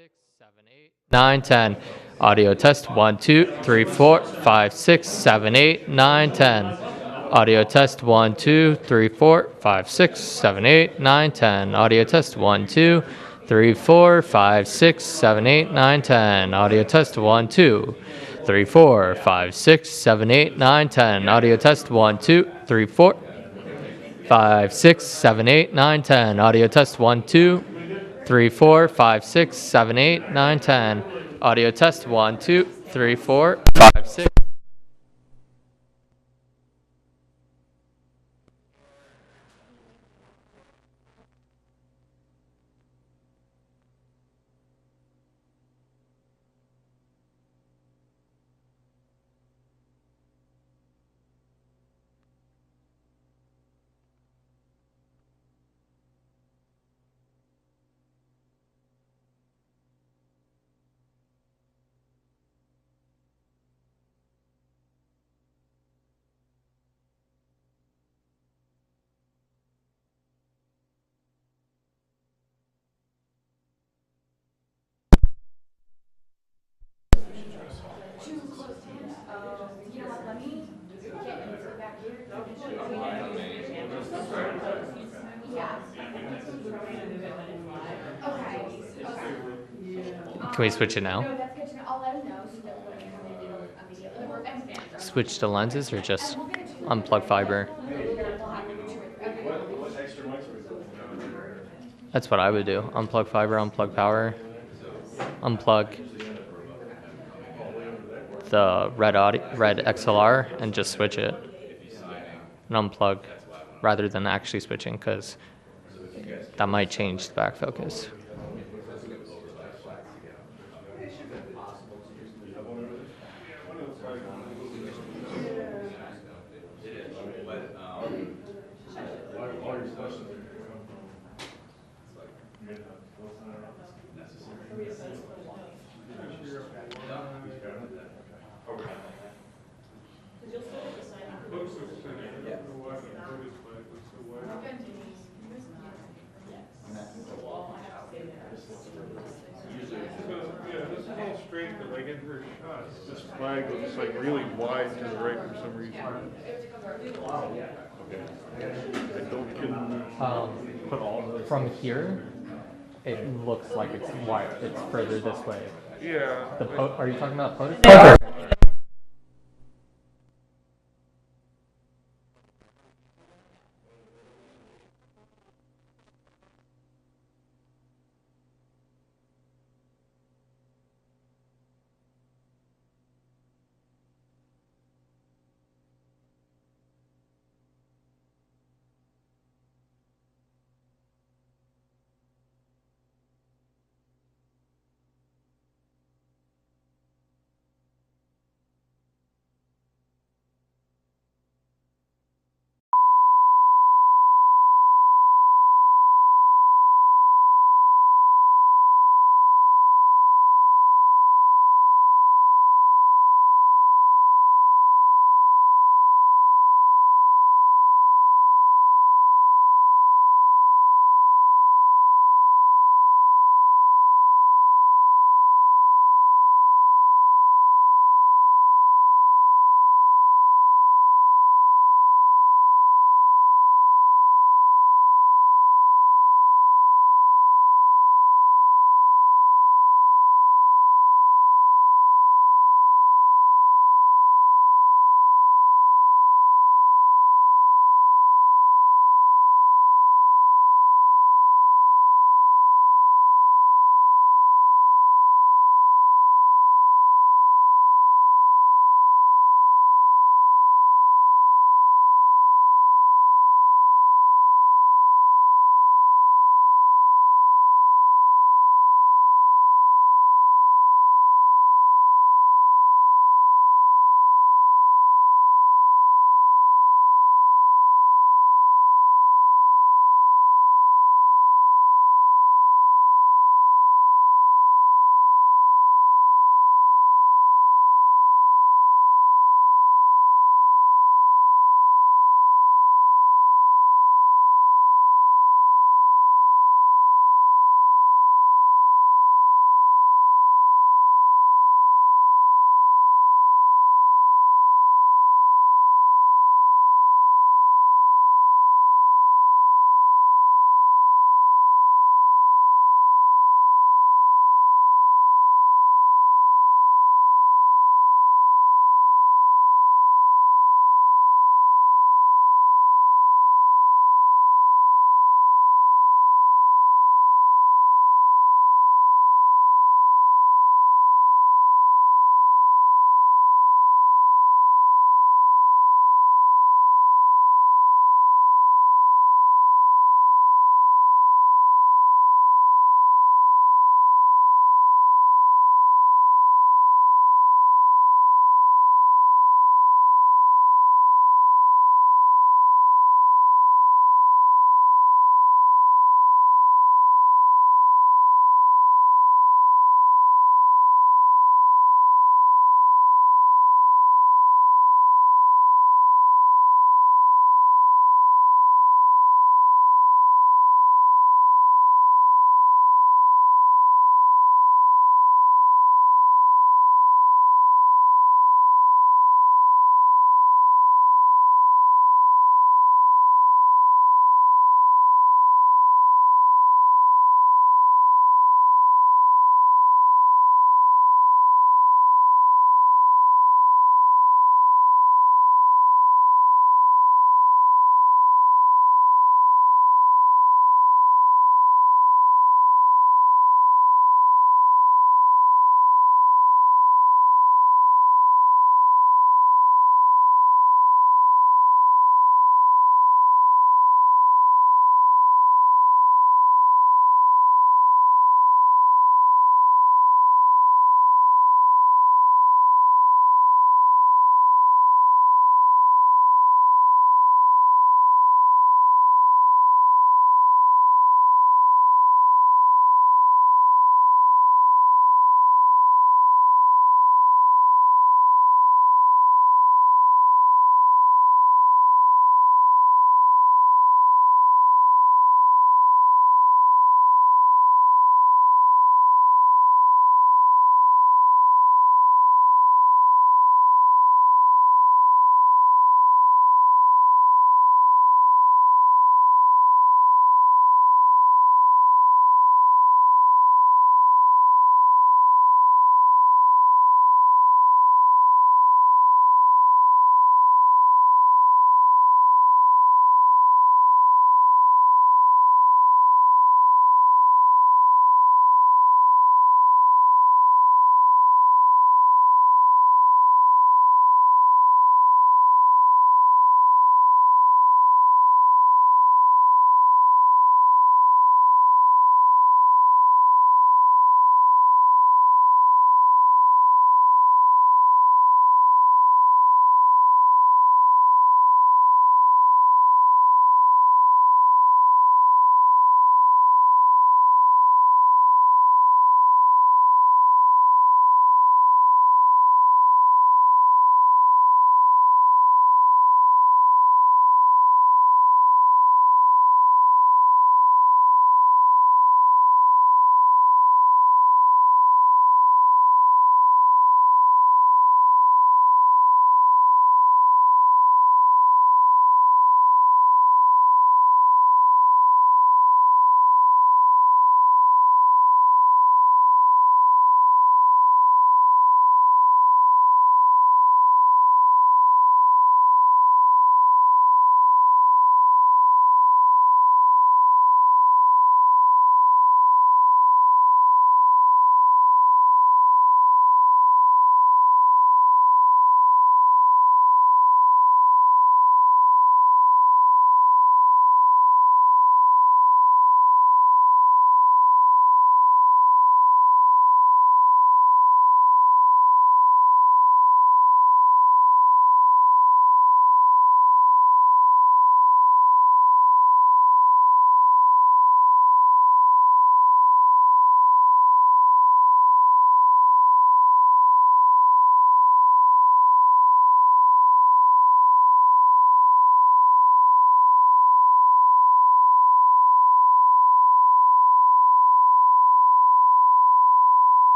6, 7, 8, 9, 10. Audio test 1, 2, 3, 4, 5, 6, 7, 8, 9, 10. Audio test 1, 2, 3, 4, 5, 6, 7, 8, 9, 10. Audio test 1, 2, 3, 4, 5, 6, 7, 8, 9, 10. Audio test 1, 2, 3, 4, 5, 6, 7, 8, 9, 10. Audio test 1, 2, 3, 4, 5, 6, 7, 8, 9, 10. Audio test 1, 2, 3, 4, 5, 6, 7, 8, 9, 10. Audio test 1, 2, 3, 4, 5, 6. Can we switch it now? No, that's good to know. I'll let him know so that when we come in, it'll immediately work. And Sandra. Switch to lenses or just And we'll get it to you. unplug fiber? We'll have like 2 or 3. That's what I would do. Unplug fiber, unplug power, unplug the red XLR and just switch it. And unplug rather than actually switching because that might change the back focus. Straight, but like in her shots, this flag looks like really wide to the right for some reason. I don't can put all those. From here, it looks like it's wide. It's further this way. Yeah. Are you talking about POTUS?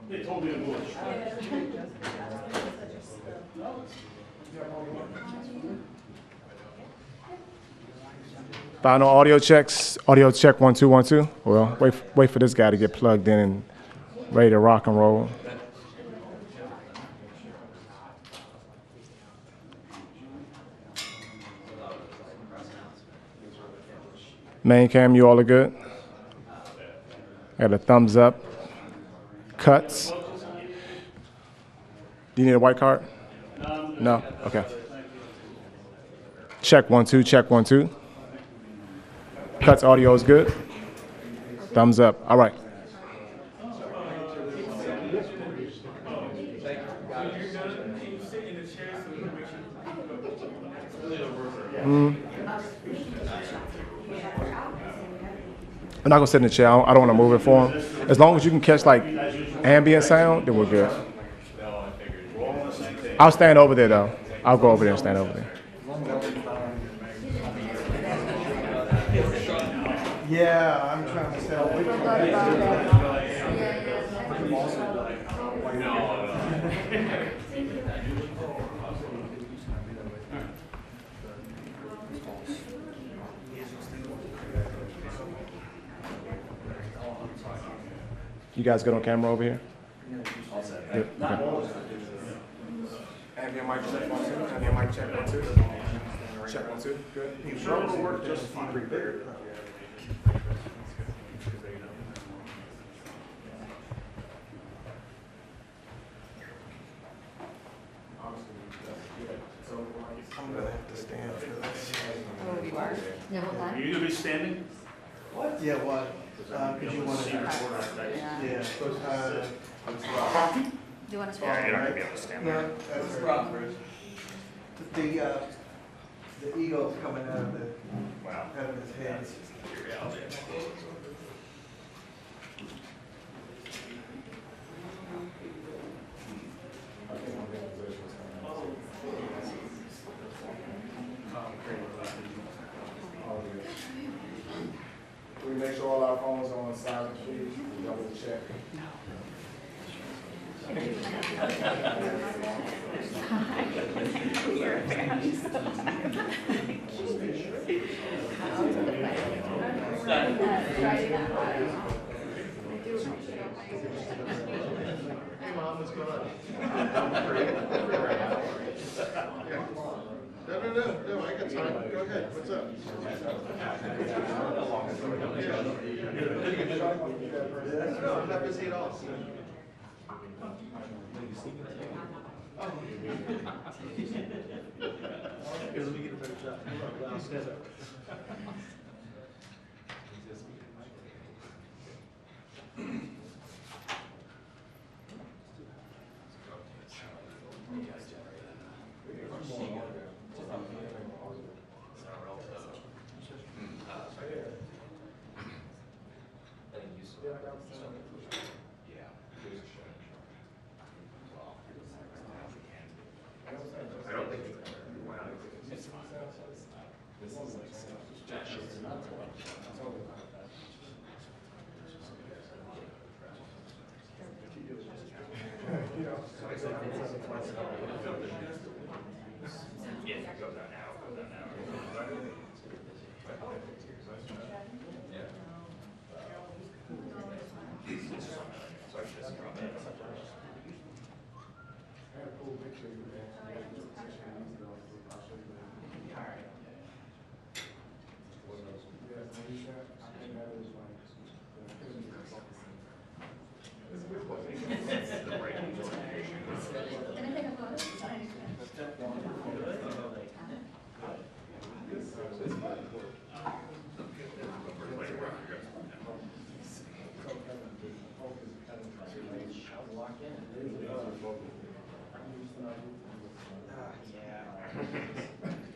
They told me to move. Final audio checks. Audio check 1 2 1 2. Well, wait for this guy to get plugged in and ready to rock and roll. Main cam, you all are good? Got a thumbs up. Cuts. Do you need a white card? No? Okay. Check 1 2, check 1 2. Cuts audio is good. Thumbs up. All right. I'm not gonna sit in the chair. I don't want to move it for him. As long as you can catch like ambient sound, then we're good. I'll stand over there though. I'll go over there and stand over there. Yeah, I'm trying to sell. You guys good on camera over here? Good. Okay. Ambient mic check 1 2. Ambient mic check 1 2. Check 1 2. Good. I'm gonna have to stand for this. Oh, you are? No, hold on. You gonna be standing? Yeah, what? Cause you want to. Yeah. Do you want to swap? You're not gonna be able to stand there. No, that's right. The eagle's coming out of Wow. his head. Can we make sure all our phones are on silent, please? Double check. No, I got time. Go ahead. What's up? No, I'm not busy at all. Let me get a better shot. I'll stand up.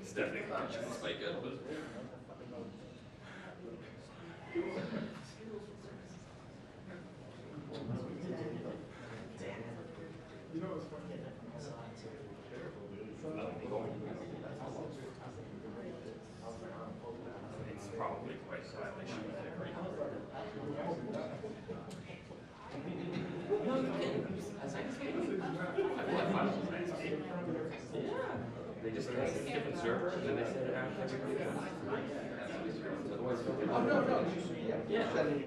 Stephanie Conscience might good, but. probably quite sadly she was agree. No, you can. As landscape. I feel like mine was landscape. Yeah. They just tested different servers and then they sent it out to everybody else. Otherwise, Oh, no, no, yeah. sending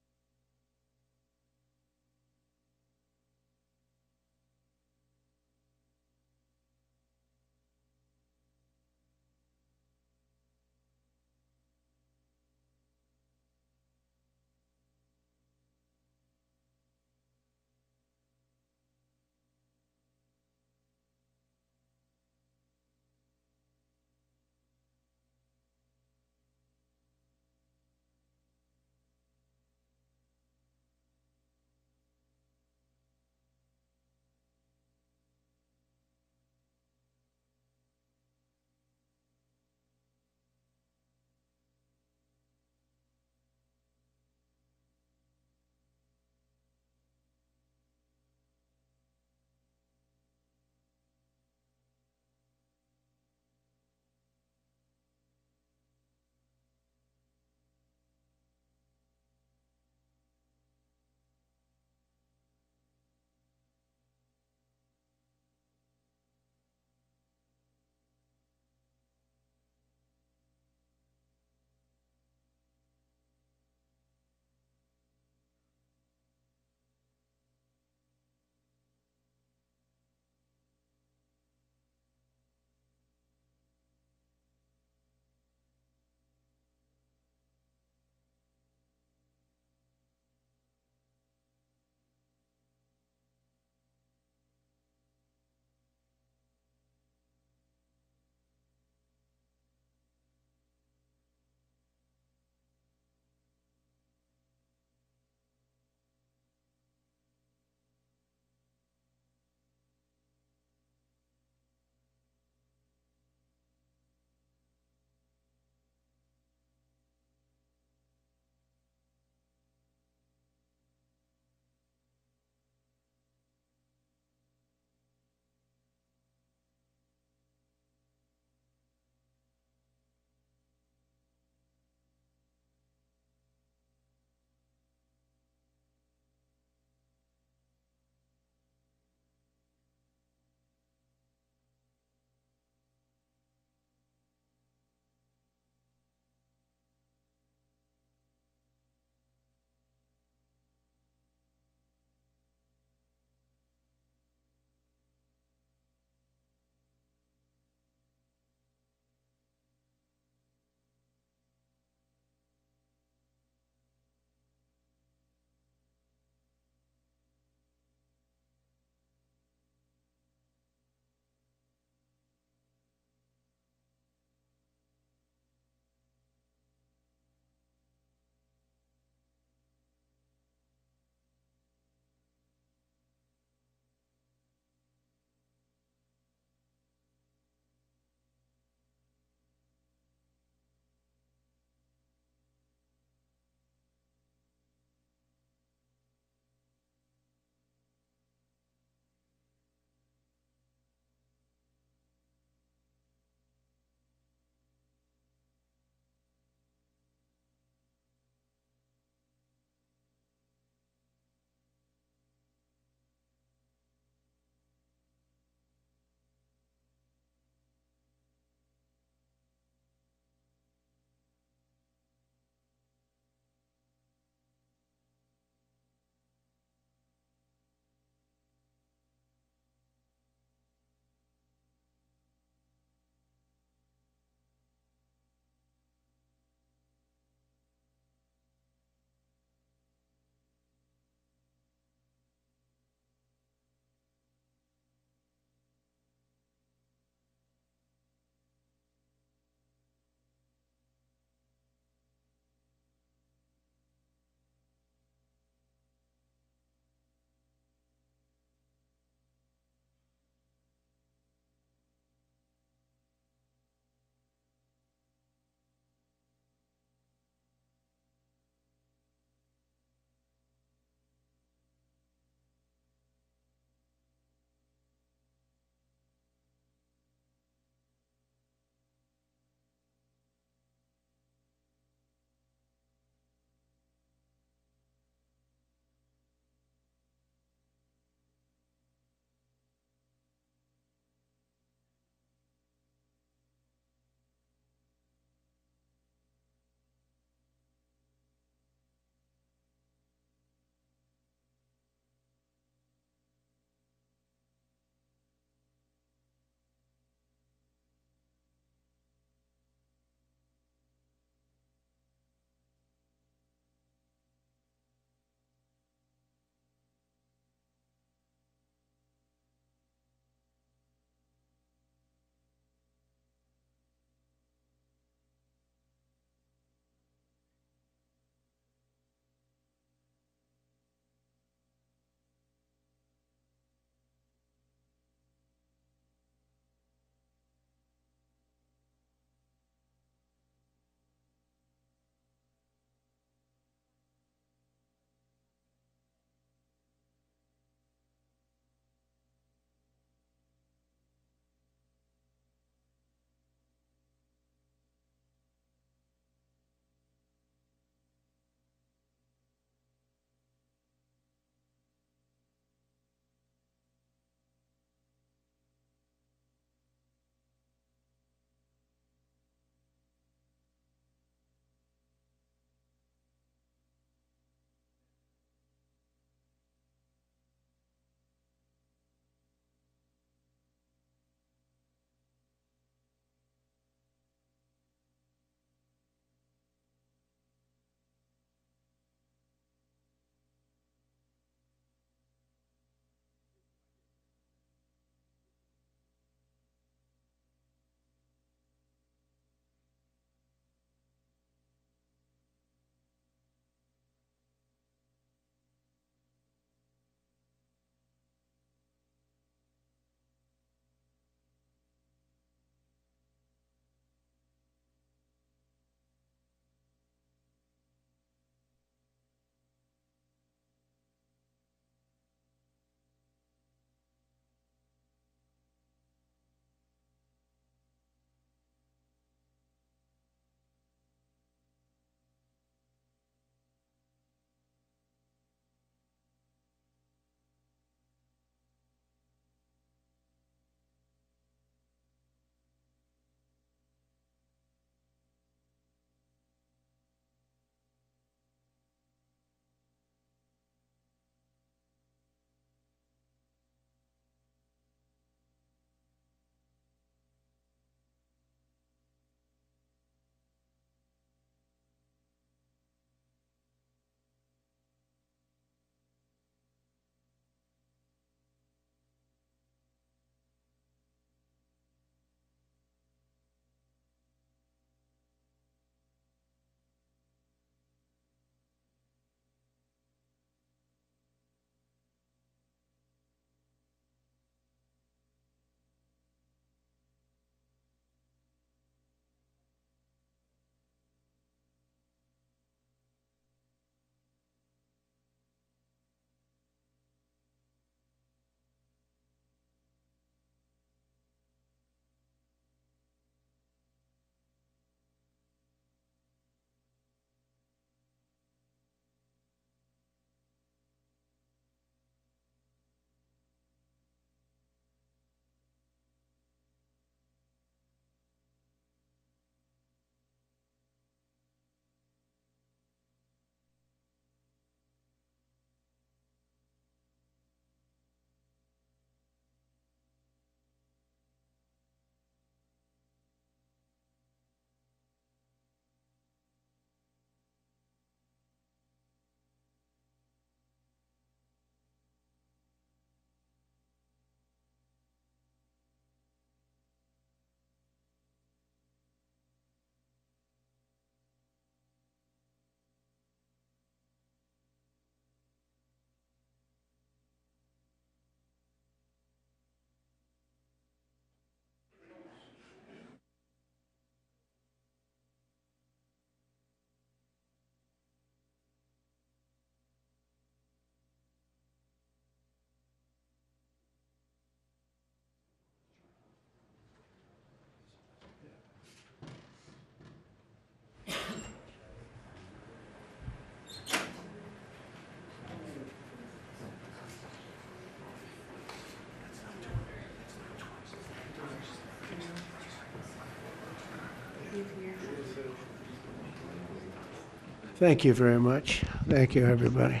Thank you very much. Thank you, everybody.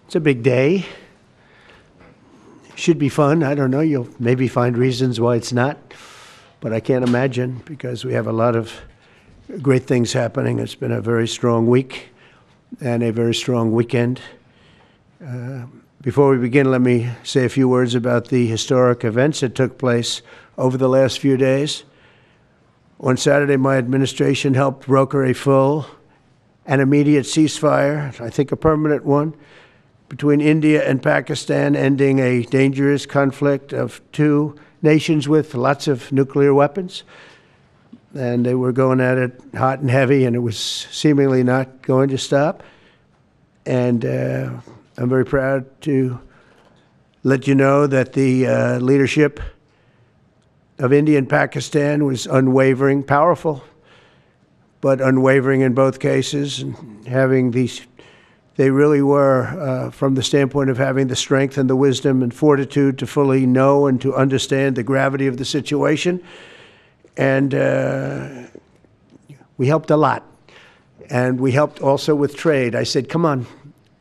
It's a big day. Should be fun. I don't know. You'll maybe find reasons why it's not, but I can't imagine because we have a lot of great things happening. It's been a very strong week and a very strong weekend. Before we begin, let me say a few words about the historic events that took place over the last few days. On Saturday, my administration helped broker a full and immediate ceasefire, I think a permanent one, between India and Pakistan, ending a dangerous conflict of two nations with lots of nuclear weapons. And they were going at it hot and heavy, and it was seemingly not going to stop. And I'm very proud to let you know that the leadership of India and Pakistan was unwavering, powerful, but unwavering in both cases, and having these, they really were, from the standpoint of having the strength and the wisdom and fortitude to fully know and to understand the gravity of the situation. And we helped a lot. And we helped also with trade. I said, come on,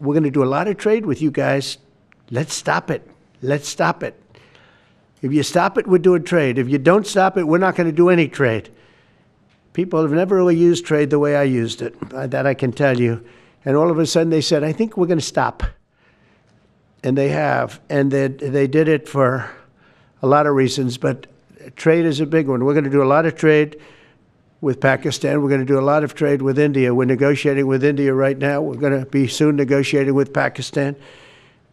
we're going to do a lot of trade with you guys. Let's stop it. Let's stop it. If you stop it, we're doing trade. If you don't stop it, we're not going to do any trade. People have never really used trade the way I used it. That I can tell you. And all of a sudden they said, I think we're going to stop. And they have. And they did it for a lot of reasons, but trade is a big one. We're going to do a lot of trade with Pakistan. We're going to do a lot of trade with India. We're negotiating with India right now. We're going to be soon negotiating with Pakistan.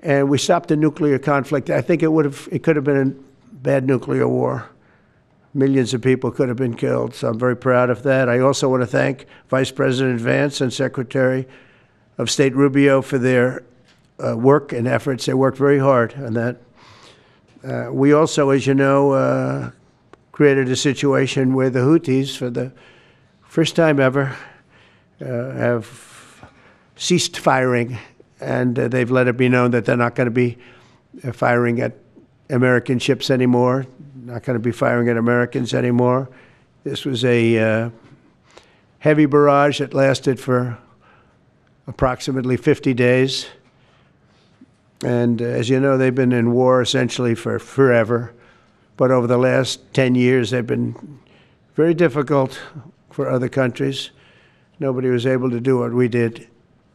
And we stopped the nuclear conflict. I think it could have been a bad nuclear war. Millions of people could have been killed. So I'm very proud of that. I also want to thank Vice President Vance and Secretary of State Rubio for their work and efforts. They worked very hard on that. We also, as you know, created a situation where the Houthis, for the first time ever, have ceased firing, and they've let it be known that they're not going to be firing at American ships anymore, not going to be firing at Americans anymore. This was a heavy barrage that lasted for approximately 50 days. And as you know, they've been in war essentially for forever. But over the last 10 years, they've been very difficult for other countries. Nobody was able to do what we did.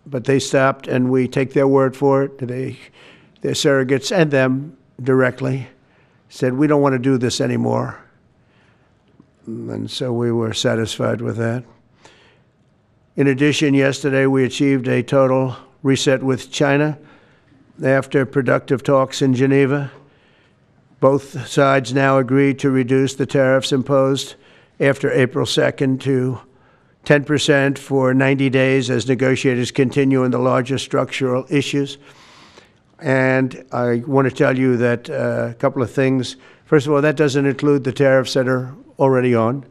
But they stopped, and we take their word for it. Their surrogates and them directly said, we don't want to do this anymore. And so we were satisfied with that. In addition, yesterday we achieved a total reset with China after productive talks in Geneva. Both sides now agreed to reduce the tariffs imposed after April 2nd to 10% for 90 days as negotiators continue on the larger structural issues. And I want to tell you that a couple of things. First of all, that doesn't include the tariffs that are already on,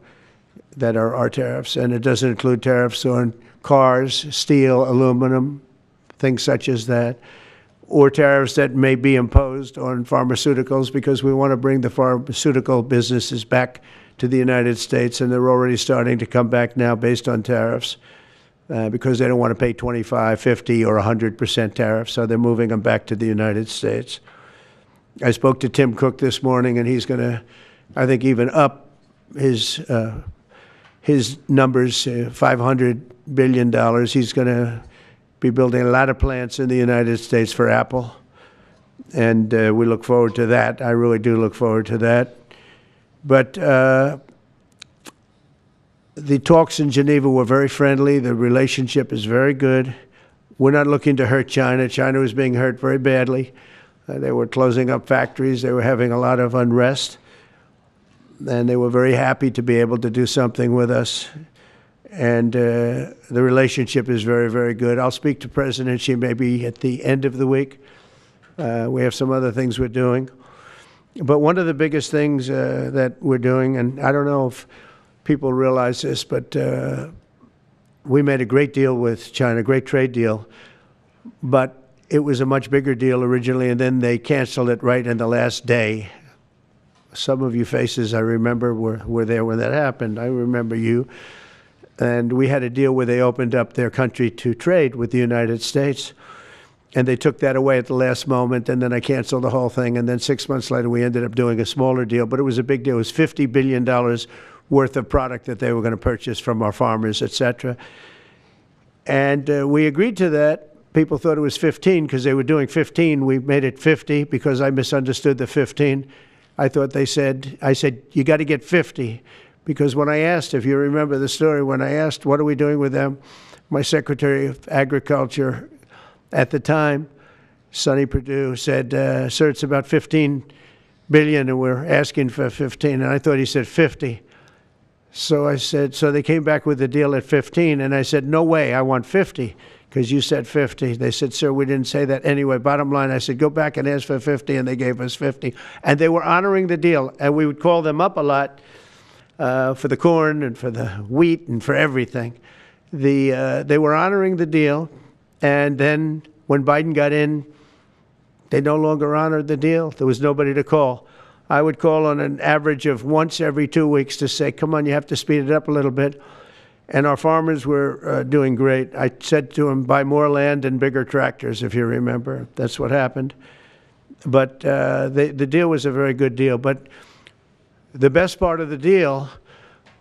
that are our tariffs, and it doesn't include tariffs on cars, steel, aluminum, things such as that, or tariffs that may be imposed on pharmaceuticals, because we want to bring the pharmaceutical businesses back to the United States, and they're already starting to come back now based on tariffs because they don't want to pay 25, 50, or 100% tariffs, so they're moving them back to the United States. I spoke to Tim Cook this morning, and he's going to, I think, even up his numbers, $500 billion. He's going to be building a lot of plants in the United States for Apple, and we look forward to that. I really do look forward to that. But the talks in Geneva were very friendly. The relationship is very good. We're not looking to hurt China. China was being hurt very badly. They were closing up factories. They were having a lot of unrest. And they were very happy to be able to do something with us. And the relationship is very, very good. I'll speak to President Xi maybe at the end of the week. We have some other things we're doing. But one of the biggest things that we're doing, and I don't know if people realize this, but we made a great deal with China, a great trade deal. But it was a much bigger deal originally, and then they canceled it right in the last day. Some of you faces I remember were there when that happened. I remember you. And we had a deal where they opened up their country to trade with the United States. And they took that away at the last moment, and then I canceled the whole thing. And then 6 months later, we ended up doing a smaller deal, but it was a big deal. It was $50 billion worth of product that they were going to purchase from our farmers, et cetera. And we agreed to that. People thought it was 15 because they were doing 15. We made it 50 because I misunderstood the 15. I said, you got to get 50. Because when I asked, if you remember the story, when I asked, what are we doing with them? My Secretary of Agriculture at the time, Sonny Perdue, said, sir, it's about 15 billion and we're asking for 15. And I thought he said 50. So I said, so they came back with the deal at 15. And I said, no way, I want 50. Because you said 50. They said, sir, we didn't say that. Anyway, bottom line, I said, go back and ask for 50, and they gave us 50. And they were honoring the deal, and we would call them up a lot for the corn and for the wheat and for everything. They were honoring the deal, and then when Biden got in, they no longer honored the deal. There was nobody to call. I would call on an average of once every 2 weeks to say, come on, you have to speed it up a little bit. And our farmers were doing great. I said to them, buy more land and bigger tractors, if you remember. That's what happened. But the deal was a very good deal. But the best part of the deal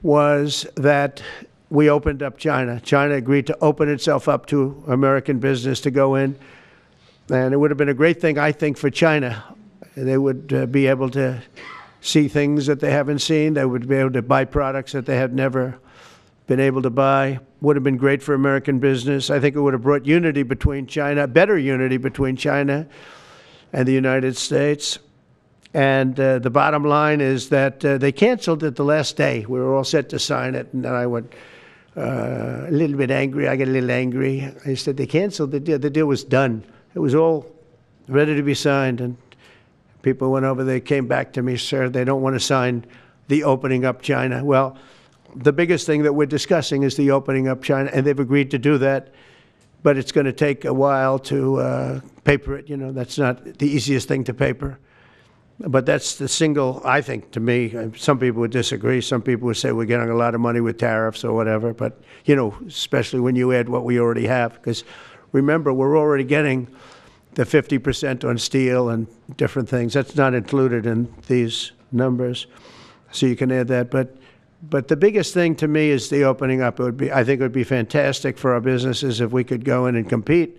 was that we opened up China. China agreed to open itself up to American business to go in. And it would have been a great thing, I think, for China. They would be able to see things that they haven't seen. They would be able to buy products that they had never been able to buy. Would have been great for American business. I think it would have brought unity between China, better unity between China and the United States. And the bottom line is that they canceled it the last day. We were all set to sign it, and then I went a little bit angry. I got a little angry. I said, they canceled the deal. The deal was done. It was all ready to be signed, and people went over. They came back to me, sir, they don't want to sign the opening up China. Well, the biggest thing that we're discussing is the opening up China, and they've agreed to do that, but it's going to take a while to paper it. You know, that's not the easiest thing to paper. But that's the single, I think, to me, some people would disagree. Some people would say we're getting a lot of money with tariffs or whatever, but, you know, especially when you add what we already have. Because remember, we're already getting the 50% on steel and different things. That's not included in these numbers, so you can add that. But the biggest thing to me is the opening up. I think it would be fantastic for our businesses if we could go in and compete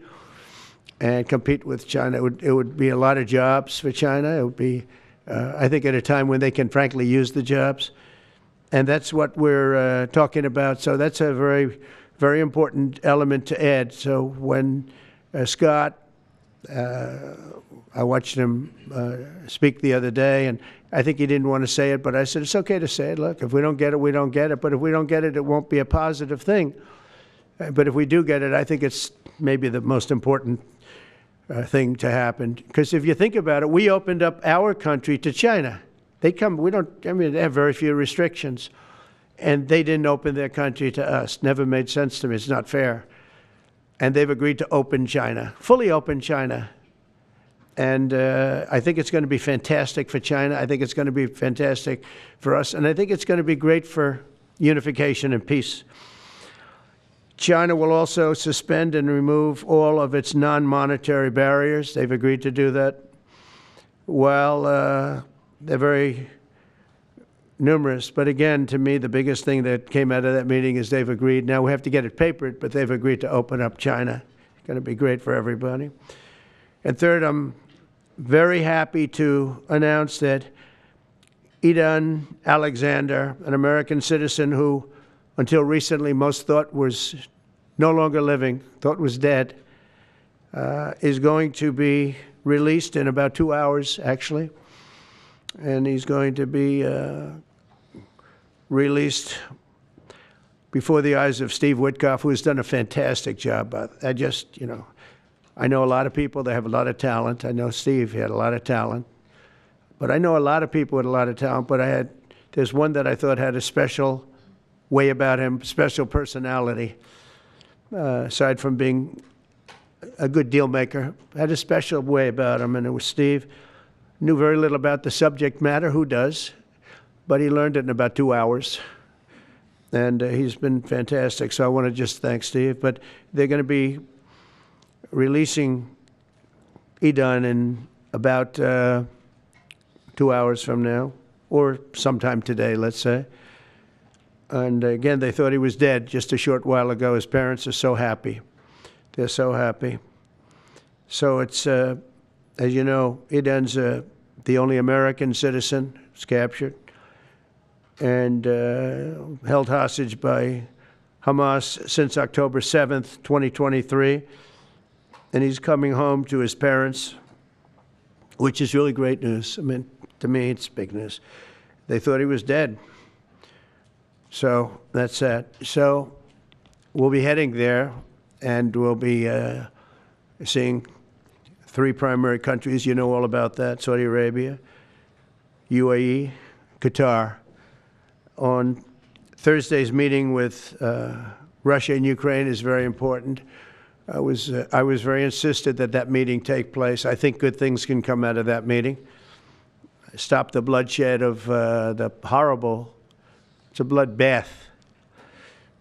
with China. It would be a lot of jobs for China. It would be, I think, at a time when they can frankly use the jobs. And that's what we're talking about. So that's a very, very important element to add. So when Scott, I watched him speak the other day, and I think he didn't want to say it, but I said, it's okay to say it. Look, if we don't get it, we don't get it. But if we don't get it, it won't be a positive thing. But if we do get it, I think it's maybe the most important thing to happen. Because if you think about it, we opened up our country to China. They have very few restrictions. And they didn't open their country to us. Never made sense to me. It's not fair. And they've agreed to open China, fully open China. And I think it's going to be fantastic for China. I think it's going to be fantastic for us. And I think it's going to be great for unification and peace. China will also suspend and remove all of its non-monetary barriers. They've agreed to do that. Well, they're very numerous. But again, to me, the biggest thing that came out of that meeting is they've agreed. Now we have to get it papered, but they've agreed to open up China. It's going to be great for everybody. And third, I'm very happy to announce that Idan Alexander, an American citizen who until recently most thought was no longer living, thought was dead, is going to be released in about 2 hours, actually. And he's going to be released before the eyes of Steve Witkoff, who has done a fantastic job. I know a lot of people that have a lot of talent. I know Steve had a lot of talent. But I know a lot of people with a lot of talent, but there's one that I thought had a special way about him, special personality. Aside from being a good deal maker, had a special way about him, and it was Steve. Knew very little about the subject matter, who does? But he learned it in about 2 hours. and he's been fantastic. So I want to just thank Steve. But they're going to be releasing Idan in about 2 hours from now, or sometime today, let's say. And again, they thought he was dead just a short while ago. His parents are so happy. They're so happy. So it's, as you know, Idan's the only American citizen who's captured and held hostage by Hamas since October 7th, 2023. And he's coming home to his parents, which is really great news. I mean, to me, it's big news. They thought he was dead. So that's that. So we'll be heading there, and we'll be seeing 3 primary countries. You know all about that: Saudi Arabia, UAE, Qatar. On Thursday's meeting with Russia and Ukraine is very important. I was very insistent that that meeting take place. I think good things can come out of that meeting. Stop the bloodshed of the horrible. It's a bloodbath.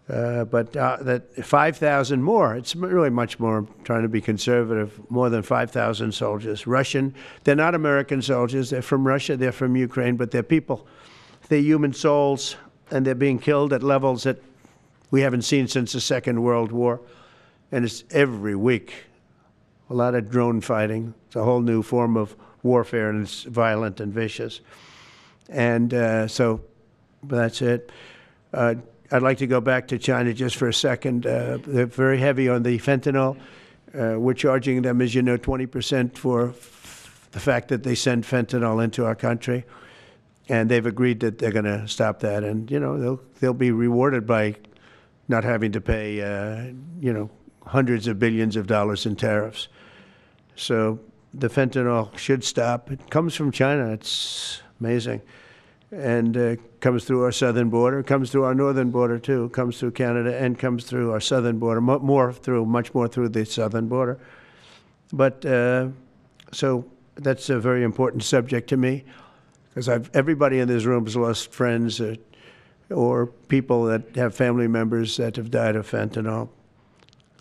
But that 5,000 more, it's really much more, I'm trying to be conservative, more than 5,000 soldiers. Russian, they're not American soldiers, they're from Russia, they're from Ukraine, but they're people. They're human souls, and they're being killed at levels that we haven't seen since the Second World War. And it's every week. A lot of drone fighting. It's a whole new form of warfare, and it's violent and vicious. And so that's it. I'd like to go back to China just for a second. They're very heavy on the fentanyl. We're charging them, as you know, 20% for the fact that they send fentanyl into our country. And they've agreed that they're going to stop that. And, you know, they'll be rewarded by not having to pay, you know, hundreds of billions of dollars in tariffs. So the fentanyl should stop. It comes from China. It's amazing. And comes through our southern border, comes through our northern border too, comes through Canada, and comes through our southern border, much more through the southern border. But so that's a very important subject to me, because everybody in this room has lost friends or people that have family members that have died of fentanyl.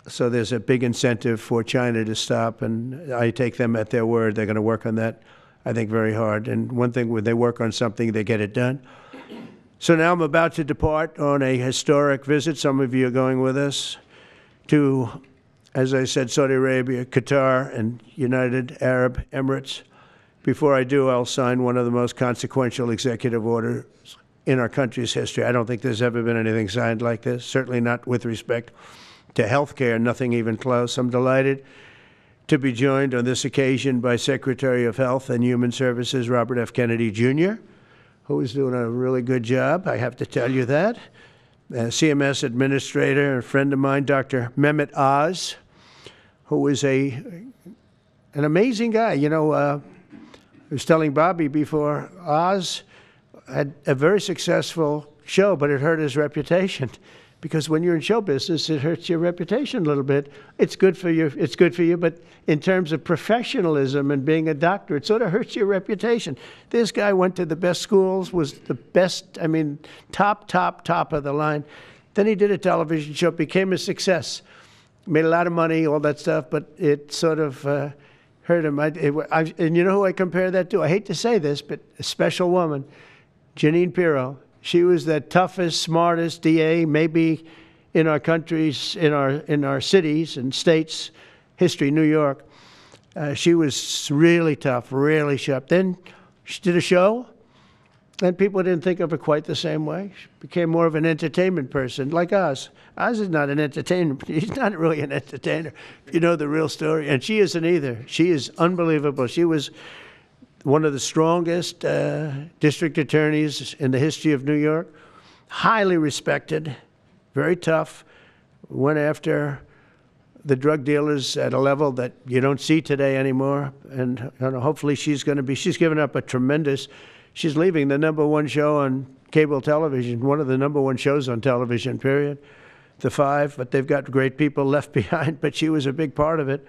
So there's a big incentive for China to stop, and I take them at their word. They're going to work on that, I think, very hard. And one thing, when they work on something, they get it done. So now I'm about to depart on a historic visit. Some of you are going with us to, as I said, Saudi Arabia, Qatar, and United Arab Emirates. Before I do, I'll sign one of the most consequential executive orders in our country's history. I don't think there's ever been anything signed like this, certainly not with respect to health care, nothing even close. I'm delighted to be joined on this occasion by Secretary of Health and Human Services Robert F. Kennedy, Jr., who is doing a really good job, I have to tell you that. CMS Administrator, a friend of mine, Dr. Mehmet Oz, who is an amazing guy. You know, I was telling Bobby before, Oz had a very successful show, but it hurt his reputation. Because when you're in show business, it hurts your reputation a little bit. It's good for you, but in terms of professionalism and being a doctor, it sort of hurts your reputation. This guy went to the best schools, was the best, I mean, top of the line. Then he did a television show, became a success, made a lot of money, all that stuff, but it sort of hurt him. And you know who I compare that to? I hate to say this, but a special woman, Jeanine Pirro. She was the toughest, smartest DA, maybe in our countries, in our cities and states history, New York. She was really tough, really sharp. Then she did a show, and people didn't think of her quite the same way. She became more of an entertainment person, like Oz. Oz is not an entertainer. He's not really an entertainer, if you know the real story. And she isn't either. She is unbelievable. She was one of the strongest district attorneys in the history of New York, highly respected, very tough, went after the drug dealers at a level that you don't see today anymore. And you know, hopefully she's given up a tremendous, she's leaving the #1 show on cable television, one of the #1 shows on television, period, The Five, but they've got great people left behind, but she was a big part of it.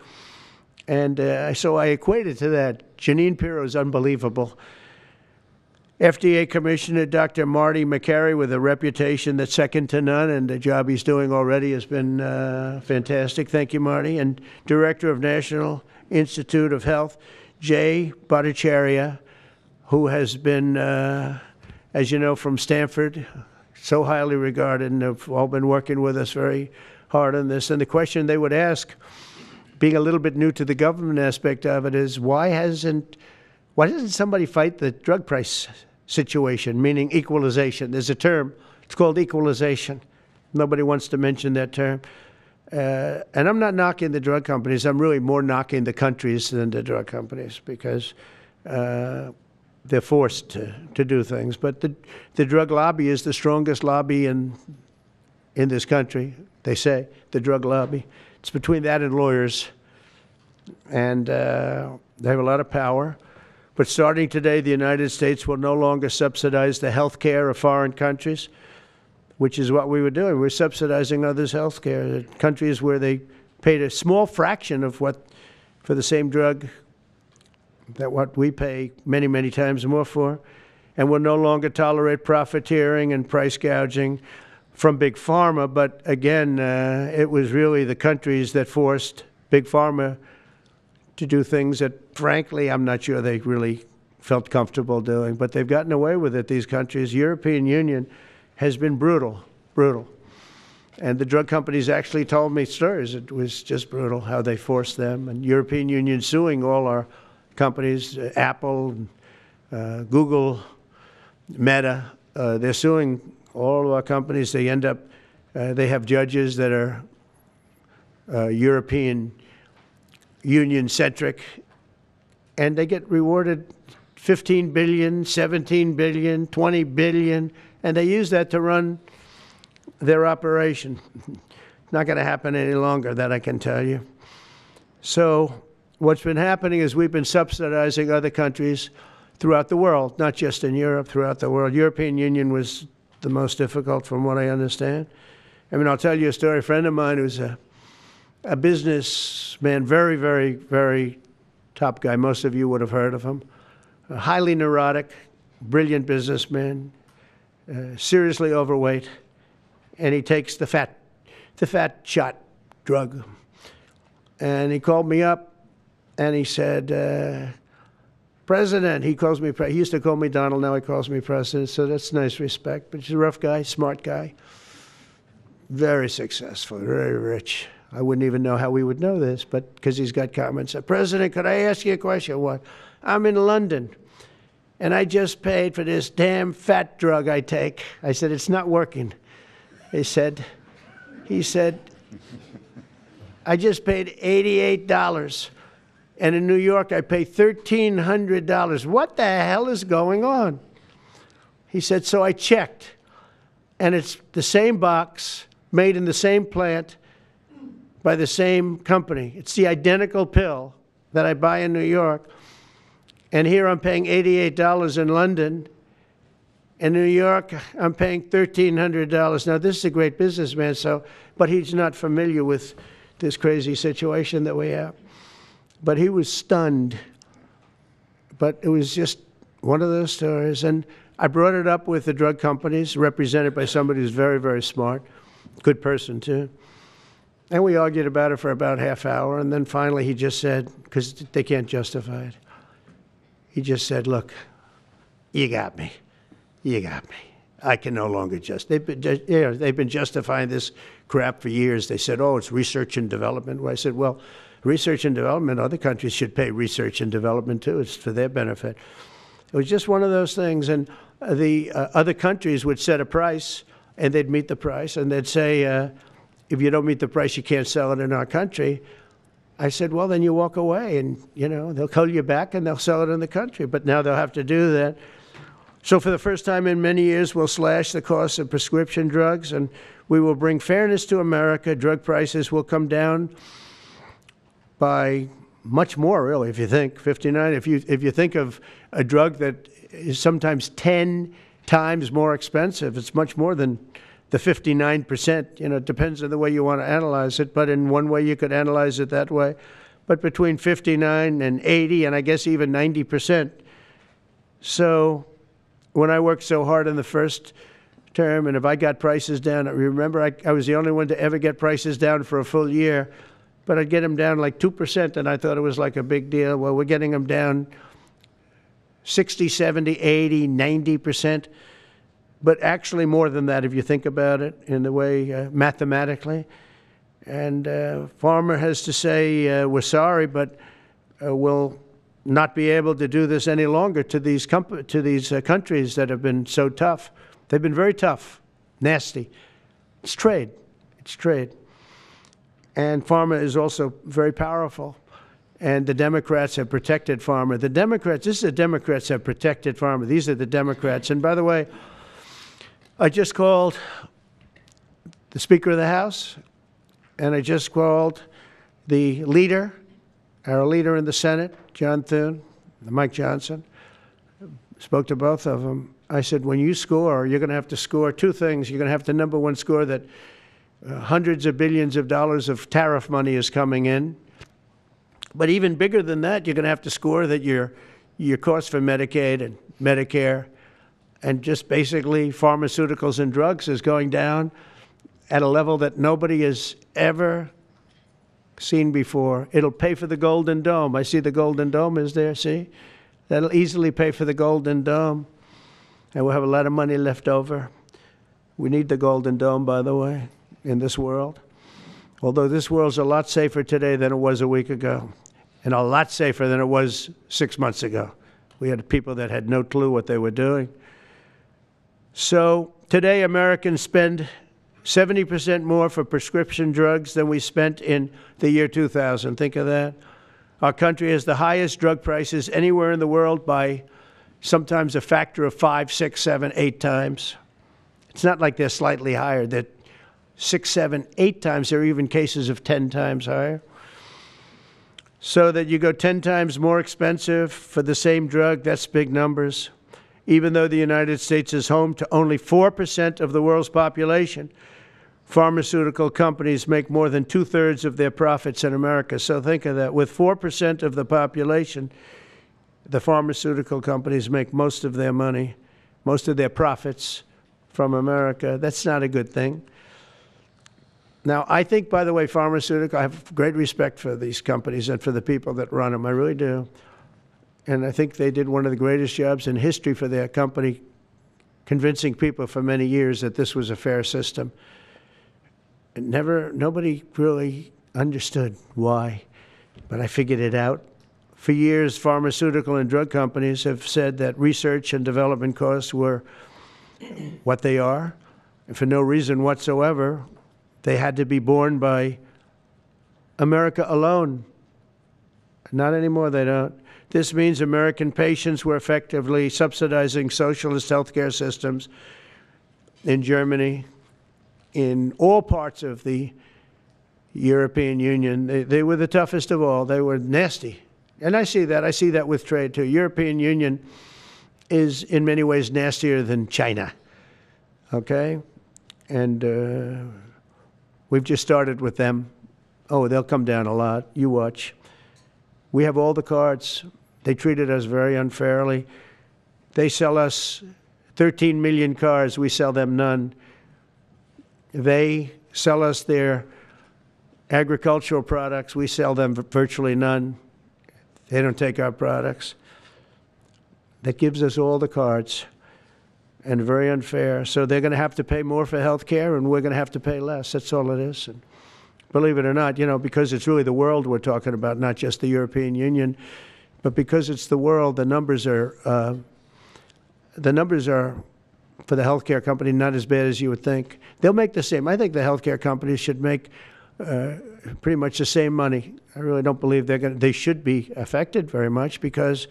And so I equated to that. Jeanine Pirro is unbelievable. FDA Commissioner Dr. Marty McCary, with a reputation that's second to none, and the job he's doing already has been fantastic. Thank you, Marty. And Director of National Institute of Health, Jay Bhattacharya, who has been, as you know, from Stanford, so highly regarded, and have all been working with us very hard on this. And the question they would ask, being a little bit new to the government aspect of it, is why doesn't somebody fight the drug price situation, meaning equalization? There's a term, it's called equalization. Nobody wants to mention that term. And I'm not knocking the drug companies. I'm really more knocking the countries than the drug companies, because they're forced to do things. But the drug lobby is the strongest lobby in this country, they say, the drug lobby. It's between that and lawyers. And they have a lot of power. But starting today, the United States will no longer subsidize the health care of foreign countries, which is what we were doing. We're subsidizing others' health care. Countries where they paid a small fraction of what, for the same drug, that what we pay many, many times more for. And will no longer tolerate profiteering and price gouging from Big Pharma. But again, it was really the countries that forced Big Pharma to do things that, frankly, I'm not sure they really felt comfortable doing. But they've gotten away with it, these countries. European Union has been brutal. And the drug companies actually told me stories. It was just brutal how they forced them. And European Union suing all our companies, Apple, Google, Meta. They're suing all of our companies. They end up, they have judges that are European Union-centric, and they get rewarded $15 billion, $17 billion, $20 billion, and they use that to run their operation. Not going to happen any longer, that I can tell you. So what's been happening is we've been subsidizing other countries throughout the world, not just in Europe, throughout the world. European Union was the most difficult, from what I understand. I mean, I'll tell you a story. A friend of mine who's a businessman, very, very, very top guy. Most of you would have heard of him. A highly neurotic, brilliant businessman, seriously overweight, and he takes the fat shot drug. And he called me up, and he said, President, he calls me, he used to call me Donald, now he calls me President, so that's nice respect. But he's a rough guy, smart guy, very successful, very rich. I wouldn't even know how we would know this, but because he's got comments. President, could I ask you a question? What? I'm in London, and I just paid for this damn fat drug I take. I said, it's not working. He said, I just paid $88. And in New York, I pay $1,300. What the hell is going on? He said, so I checked, and it's the same box, made in the same plant, by the same company. It's the identical pill that I buy in New York. And here I'm paying $88 in London. In New York, I'm paying $1,300. Now, this is a great businessman, but he's not familiar with this crazy situation that we have. But he was stunned. But it was just one of those stories. And I brought it up with the drug companies, represented by somebody who's very, very smart, good person too. And we argued about it for about half hour, and then finally he just said, because they can't justify it, he just said, look, you got me. I can no longer they've been justifying this crap for years. They said, oh, it's research and development. Well, I said, well, research and development, other countries should pay research and development too. It's for their benefit. It was just one of those things. And the other countries would set a price, and they'd meet the price, and they'd say, if you don't meet the price, you can't sell it in our country. I said, well, then you walk away, and, they'll call you back, and they'll sell it in the country. But now they'll have to do that. So for the first time in many years, we'll slash the cost of prescription drugs, and we will bring fairness to America. Drug prices will come down by much more, really, if you think. 59, if you think of a drug that is sometimes 10 times more expensive, it's much more than the 59%. It depends on the way you want to analyze it, but in one way you could analyze it that way. But between 59 and 80, and I guess even 90%. So when I worked so hard in the first term, and if I got prices down, remember I was the only one to ever get prices down for a full year, but I'd get them down like 2%, and I thought it was like a big deal. Well, we're getting them down 60, 70, 80, 90%, but actually more than that if you think about it in the way mathematically. And Pharma has to say, we're sorry, but we'll not be able to do this any longer to these countries that have been so tough. They've been very tough, nasty. It's trade. It's trade. And Pharma is also very powerful. And the Democrats have protected Pharma. The Democrats, this is the Democrats have protected Pharma. These are the Democrats. And by the way, I just called the Speaker of the House, and I just called the leader, our leader in the Senate, John Thune, Mike Johnson. Spoke to both of them. I said, when you score, you're going to have to score two things. You're going to have to, number one, score that hundreds of billions of dollars of tariff money is coming in. But even bigger than that, you're going to have to score that your cost for Medicaid and Medicare and just basically pharmaceuticals and drugs is going down at a level that nobody has ever seen before. It'll pay for the Golden Dome. I see the Golden Dome is there, see? That'll easily pay for the Golden Dome. And we'll have a lot of money left over. We need the Golden Dome, by the way, in this world. Although this world's a lot safer today than it was a week ago, and a lot safer than it was 6 months ago. We had people that had no clue what they were doing. So today Americans spend 70% more for prescription drugs than we spent in the year 2000. Think of that. Our country has the highest drug prices anywhere in the world by sometimes a factor of 5, 6, 7, 8 times. It's not like they're slightly higher. They're 6, 7, 8 times. There are even cases of 10 times higher. So that you go 10 times more expensive for the same drug, that's big numbers. Even though the United States is home to only 4% of the world's population, pharmaceutical companies make more than 2/3 of their profits in America. So think of that. With 4% of the population, the pharmaceutical companies make most of their money, most of their profits from America. That's not a good thing. Now, I think, by the way, I have great respect for these companies and for the people that run them. I really do. And I think they did one of the greatest jobs in history for their company, convincing people for many years that this was a fair system. Nobody really understood why, but I figured it out. For years, pharmaceutical and drug companies have said that research and development costs were what they are, and for no reason whatsoever. They had to be borne by America alone. Not anymore, they don't. This means American patients were effectively subsidizing socialist healthcare systems in Germany, in all parts of the European Union. They were the toughest of all. They were nasty. And I see that. I see that with trade, too. European Union is in many ways nastier than China. Okay? And we've just started with them. Oh, they'll come down a lot. You watch. We have all the cards. They treated us very unfairly. They sell us 13 million cars. We sell them none. They sell us their agricultural products. We sell them virtually none. They don't take our products. That gives us all the cards, and very unfair. So they're going to have to pay more for health care, and we're going to have to pay less. That's all it is. And believe it or not, because it's really the world we're talking about, not just the European Union, but because it's the world, the numbers are for the healthcare company not as bad as you would think. They'll make the same. I think the healthcare companies should make pretty much the same money. I really don't believe they should be affected very much, because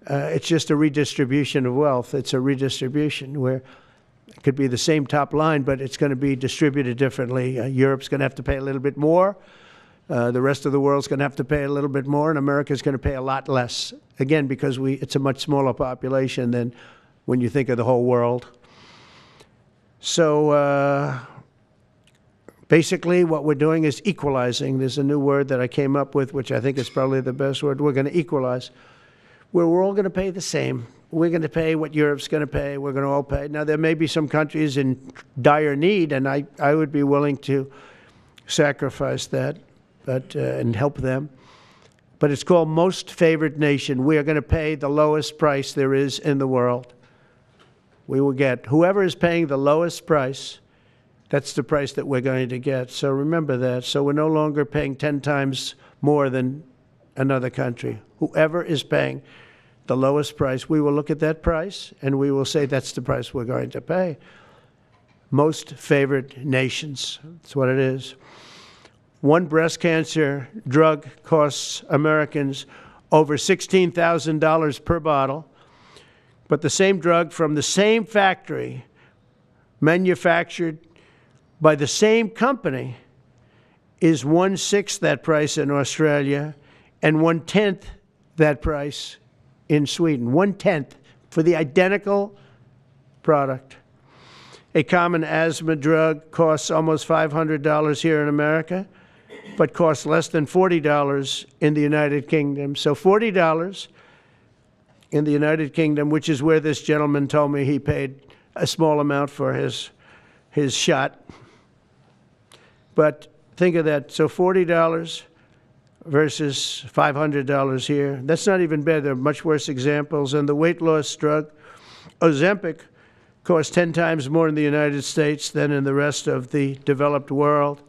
it's just a redistribution of wealth. It's a redistribution where it could be the same top line, but it's going to be distributed differently. Europe's going to have to pay a little bit more. The rest of the world's going to have to pay a little bit more, and America's going to pay a lot less. Again, because it's a much smaller population than when you think of the whole world. So basically what we're doing is equalizing. There's a new word that I came up with, which I think is probably the best word. We're going to equalize, where we're all going to pay the same. we're going to pay what Europe's going to pay. We're going to all pay. Now, there may be some countries in dire need, and I would be willing to sacrifice that and help them. But it's called Most Favored Nation. We are going to pay the lowest price there is in the world. We will get whoever is paying the lowest price, that's the price that we're going to get. So remember that. So we're no longer paying 10 times more than another country. Whoever is paying the lowest price, we will look at that price and we will say that's the price we're going to pay. Most favored nations. That's what it is. One breast cancer drug costs Americans over $16,000 per bottle, but the same drug from the same factory, manufactured by the same company, is 1/6 that price in Australia and 1/10 that price in Sweden. 1/10 for the identical product. A common asthma drug costs almost $500 here in America, but costs less than $40 in the United Kingdom. So $40 in the United Kingdom, which is where this gentleman told me he paid a small amount for his shot. But think of that. So $40 versus $500 here. That's not even bad. There are much worse examples. And the weight loss drug, Ozempic, costs 10 times more in the United States than in the rest of the developed world.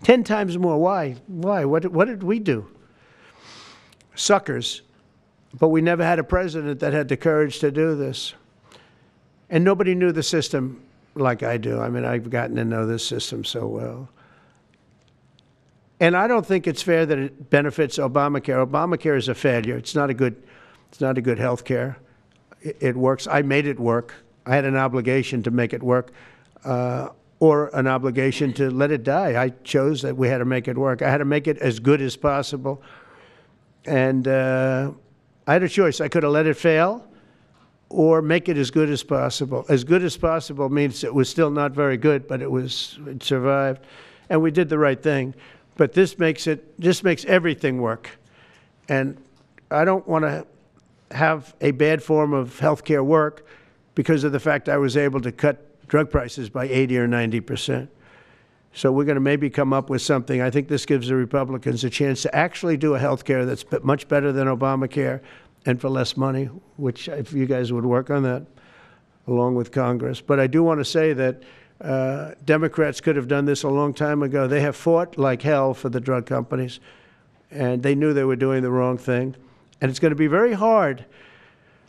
10 times more. Why? Why? What did we do? Suckers. But we never had a president that had the courage to do this. And nobody knew the system like I do. I mean, I've gotten to know this system so well. And I don't think it's fair that it benefits Obamacare. Obamacare is a failure. It's not a good health care. It works. I made it work. I had an obligation to make it work, or an obligation to let it die. I chose that we had to make it work. I had to make it as good as possible. And I had a choice. I could have let it fail or make it as good as possible. As good as possible means it was still not very good, but it survived. And we did the right thing. But this makes everything work. And I don't want to have a bad form of health care work because of the fact I was able to cut drug prices by 80 or 90%. So we're going to maybe come up with something. I think this gives the Republicans a chance to actually do a health care that's much better than Obamacare and for less money, which if you guys would work on that along with Congress. But I do want to say that Democrats could have done this a long time ago. They have fought like hell for the drug companies, and they knew they were doing the wrong thing. And it's going to be very hard.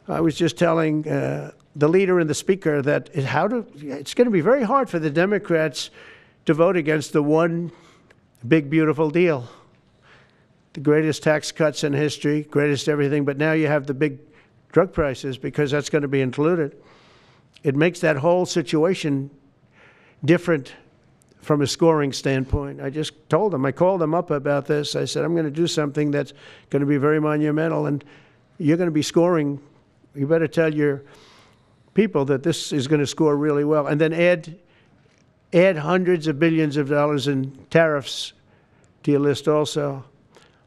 I was just telling the leader and the speaker that it's going to be very hard for the Democrats to vote against the one big, beautiful deal. The greatest tax cuts in history, greatest everything, but now you have the big drug prices because that's going to be included. It makes that whole situation different from a scoring standpoint. I just told them, I called them up about this. I said, I'm going to do something that's going to be very monumental, and you're going to be scoring. You better tell your people that this is going to score really well. And then add hundreds of billions of dollars in tariffs to your list also.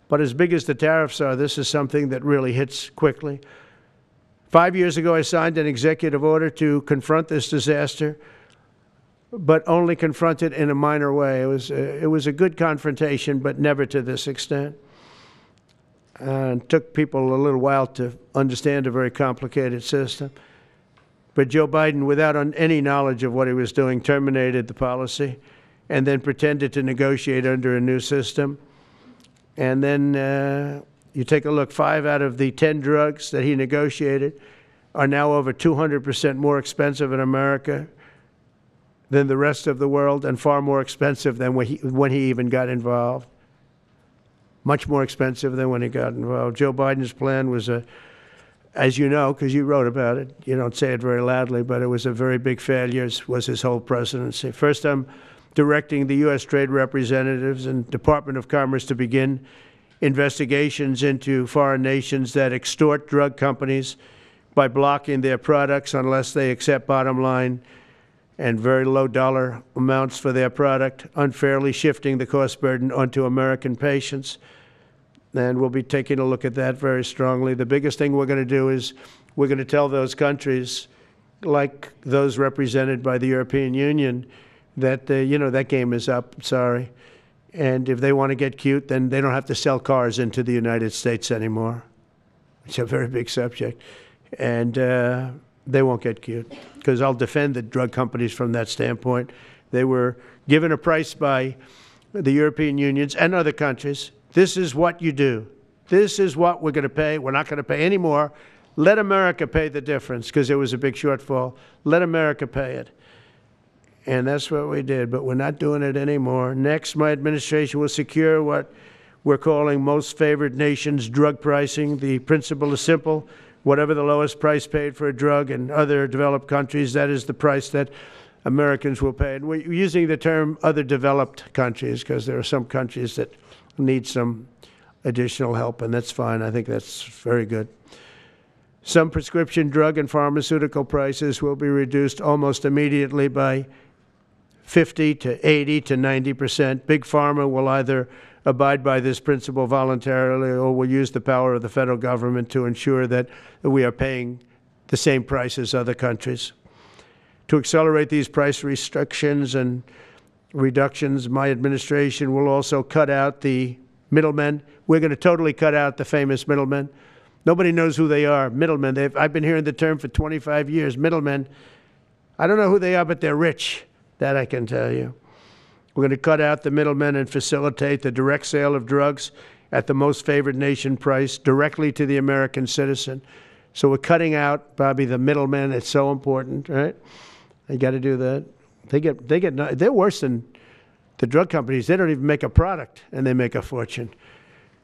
But as big as the tariffs are, this is something that really hits quickly. 5 years ago, I signed an executive order to confront this disaster, but only confront it in a minor way. It was a good confrontation, but never to this extent. And it took people a little while to understand a very complicated system. But Joe Biden, without any knowledge of what he was doing, terminated the policy and then pretended to negotiate under a new system. And then you take a look, 5 out of the 10 drugs that he negotiated are now over 200% more expensive in America than the rest of the world, and far more expensive than when he even got involved. Much more expensive than when he got involved. Joe Biden's plan was as you know, because you wrote about it, you don't say it very loudly, but it was a very big failure, was his whole presidency. First, I'm directing the U.S. Trade Representatives and Department of Commerce to begin investigations into foreign nations that extort drug companies by blocking their products unless they accept bottom line and very low dollar amounts for their product, unfairly shifting the cost burden onto American patients. And we'll be taking a look at that very strongly. The biggest thing we're going to do is we're going to tell those countries, like those represented by the European Union, that, that game is up, sorry. And if they want to get cute, then they don't have to sell cars into the United States anymore. It's a very big subject. And they won't get cute, because I'll defend the drug companies from that standpoint. They were given a price by the European unions and other countries. This is what you do. This is what we're going to pay. We're not going to pay any more. Let America pay the difference, because there was a big shortfall. Let America pay it. And that's what we did, but we're not doing it anymore. Next, my administration will secure what we're calling most favored nations drug pricing. The principle is simple. Whatever the lowest price paid for a drug in other developed countries, that is the price that Americans will pay. And we're using the term other developed countries because there are some countries that need some additional help, and that's fine. I think that's very good. Some prescription drug and pharmaceutical prices will be reduced almost immediately by 50 to 80 to 90%. Big Pharma will either abide by this principle voluntarily or will use the power of the federal government to ensure that we are paying the same price as other countries. To accelerate these price restrictions and reductions, my administration will also cut out the middlemen. We're going to totally cut out the famous middlemen. Nobody knows who they are, middlemen. I've been hearing the term for 25 years, middlemen. I don't know who they are, but they're rich. That I can tell you. We're going to cut out the middlemen and facilitate the direct sale of drugs at the most favored nation price directly to the American citizen. So we're cutting out, Bobby, the middlemen. It's so important, right? You got to do that. They're worse than the drug companies. They don't even make a product, and they make a fortune.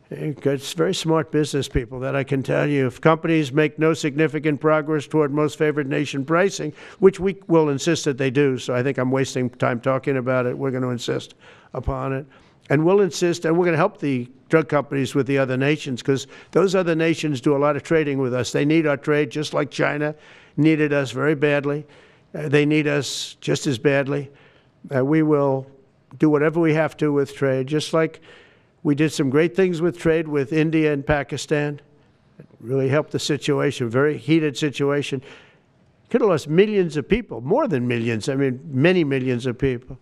It's very smart business people, that I can tell you. If companies make no significant progress toward most favored nation pricing, which we will insist that they do, so I think I'm wasting time talking about it. We're going to insist upon it. And we'll insist, and we're going to help the drug companies with the other nations, because those other nations do a lot of trading with us. They need our trade, just like China needed us very badly. They need us just as badly. We will do whatever we have to with trade, just like we did some great things with trade with India and Pakistan. It really helped the situation, very heated situation. Could have lost millions of people, more than millions. I mean, many millions of people.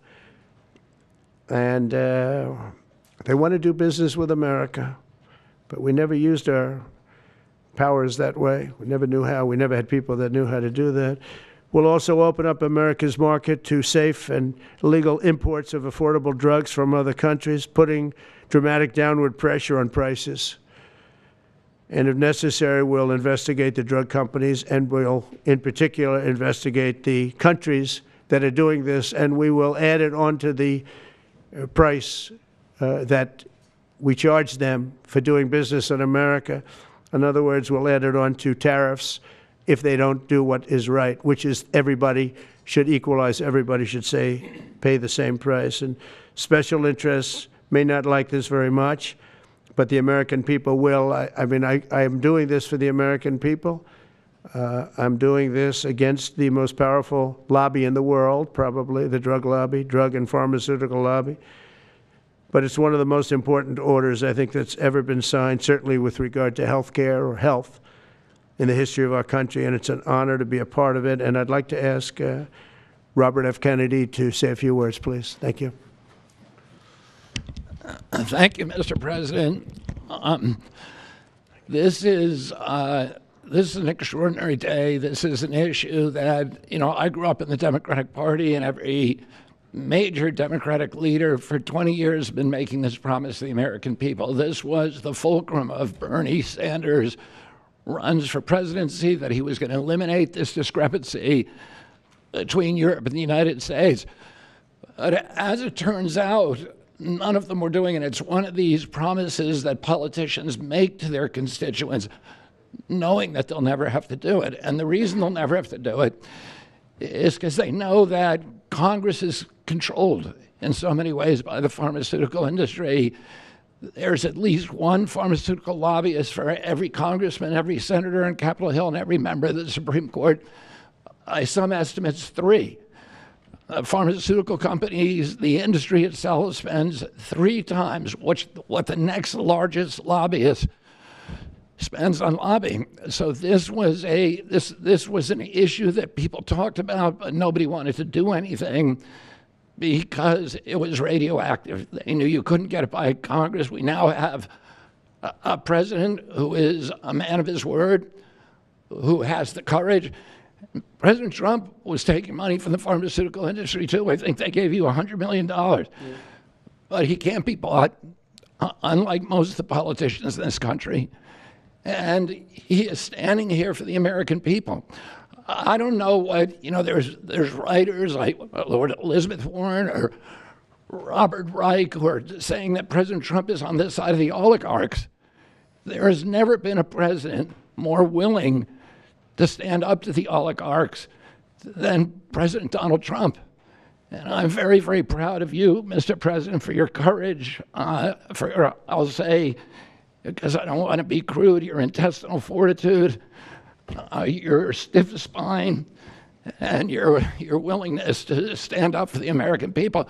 And they want to do business with America, but we never used our powers that way. We never knew how. We never had people that knew how to do that. We'll also open up America's market to safe and legal imports of affordable drugs from other countries, putting dramatic downward pressure on prices. And if necessary, we'll investigate the drug companies, and we'll, in particular, investigate the countries that are doing this, and we will add it onto the price that we charge them for doing business in America. In other words, we'll add it onto tariffs if they don't do what is right, which is everybody should equalize. Everybody should pay the same price. And special interests may not like this very much, but the American people will. I am doing this for the American people. I'm doing this against the most powerful lobby in the world, probably the drug lobby, drug and pharmaceutical lobby. But it's one of the most important orders, I think, that's ever been signed, certainly with regard to health care or health in the history of our country, and it's an honor to be a part of it. And I'd like to ask Robert F. Kennedy to say a few words, please. Thank you. Thank you, Mr. President. This is an extraordinary day. This is an issue that, I grew up in the Democratic Party, and every major Democratic leader for 20 years has been making this promise to the American people. This was the fulcrum of Bernie Sanders' runs for presidency, that he was going to eliminate this discrepancy between Europe and the United States. But as it turns out, none of them were doing it. It's one of these promises that politicians make to their constituents, knowing that they'll never have to do it. And the reason they'll never have to do it is because they know that Congress is controlled in so many ways by the pharmaceutical industry. There's at least one pharmaceutical lobbyist for every congressman, every senator in Capitol Hill, and every member of the Supreme Court. By some estimates, 3. Pharmaceutical companies, the industry itself spends 3 times what the next largest lobbyist spends on lobbying. So this was an issue that people talked about, but nobody wanted to do anything because it was radioactive. They knew you couldn't get it by Congress. We now have a president who is a man of his word, who has the courage. President Trump was taking money from the pharmaceutical industry too. I think they gave you $100 million. But he can't be bought, unlike most of the politicians in this country. And he is standing here for the American people. I don't know what, there's writers like Lord Elizabeth Warren or Robert Reich who are saying that President Trump is on this side of the oligarchs. There has never been a president more willing to stand up to the oligarchs than President Donald Trump. And I'm very, very proud of you, Mr. President, for your courage, I'll say, because I don't want to be crude, your intestinal fortitude, your stiff spine, and your willingness to stand up for the American people.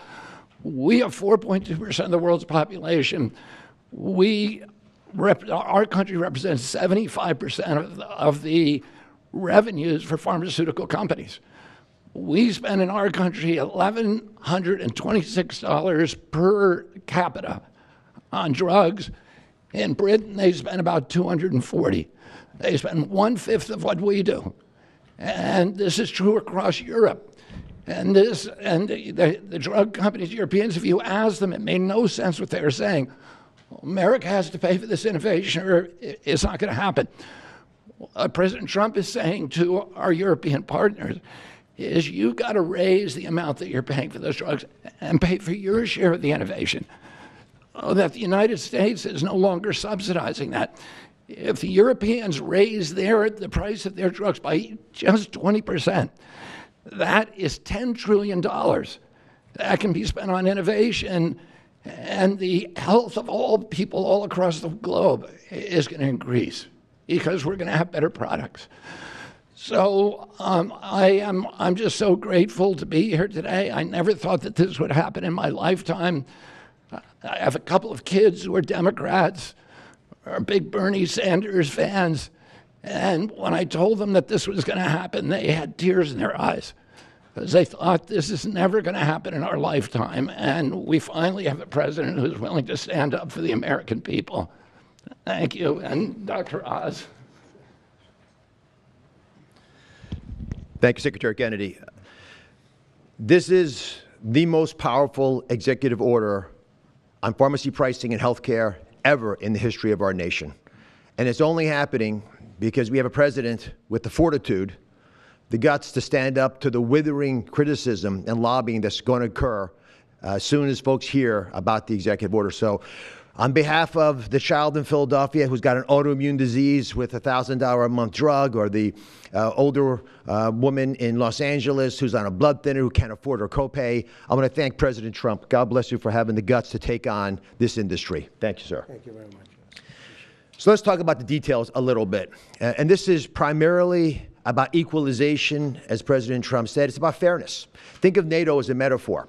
We have 4.2% of the world's population. Our country represents 75% of the revenues for pharmaceutical companies. We spend in our country $1,126 per capita on drugs. In Britain, they spend about $240. They spend 1/5 of what we do. And this is true across Europe. And the drug companies, Europeans, if you ask them, it made no sense what they were saying. America has to pay for this innovation or it's not going to happen. What President Trump is saying to our European partners is you've got to raise the amount that you're paying for those drugs and pay for your share of the innovation. That the United States is no longer subsidizing that. If the Europeans raise the price of their drugs by just 20%, that is $10 trillion that can be spent on innovation, and the health of all people all across the globe is going to increase because we're going to have better products. So I'm just so grateful to be here today. I never thought that this would happen in my lifetime. I have a couple of kids who are Democrats, are big Bernie Sanders fans, and when I told them that this was going to happen, they had tears in their eyes because they thought this is never going to happen in our lifetime, and we finally have a president who's willing to stand up for the American people. Thank you, and Dr. Oz. Thank you, Secretary Kennedy. This is the most powerful executive order on pharmacy pricing and healthcare ever in the history of our nation. And it's only happening because we have a president with the fortitude, the guts to stand up to the withering criticism and lobbying that's going to occur as soon as folks hear about the executive order. So on behalf of the child in Philadelphia who's got an autoimmune disease with a $1,000 a month drug, or the older woman in Los Angeles who's on a blood thinner who can't afford her copay, I want to thank President Trump. God bless you for having the guts to take on this industry. Thank you, sir. Thank you very much. So let's talk about the details a little bit. And this is primarily about equalization, as President Trump said. It's about fairness. Think of NATO as a metaphor.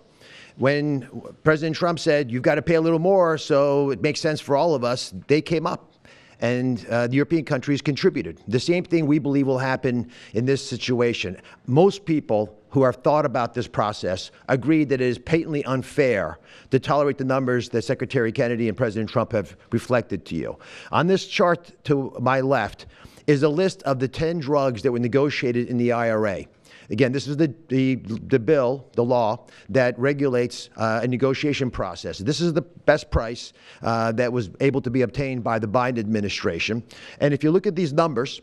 When President Trump said, you've got to pay a little more so it makes sense for all of us, they came up. And the European countries contributed. The same thing we believe will happen in this situation. Most people who have thought about this process agree that it is patently unfair to tolerate the numbers that Secretary Kennedy and President Trump have reflected to you. On this chart to my left is a list of the 10 drugs that were negotiated in the IRA. Again, this is the bill, the law, that regulates a negotiation process. This is the best price that was able to be obtained by the Biden administration. And if you look at these numbers,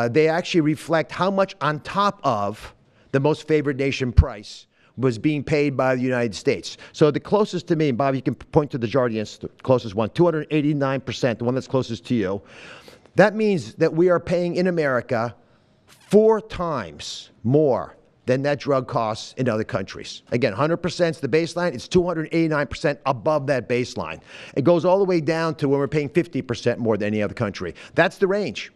they actually reflect how much on top of the most favored nation price was being paid by the United States. So the closest to me, and Bob, you can point to the Jardiance, the closest one, 289%, the one that's closest to you. That means that we are paying in America 4 times more than that drug costs in other countries. Again, 100% is the baseline. It's 289% above that baseline. It goes all the way down to when we're paying 50% more than any other country. That's the range.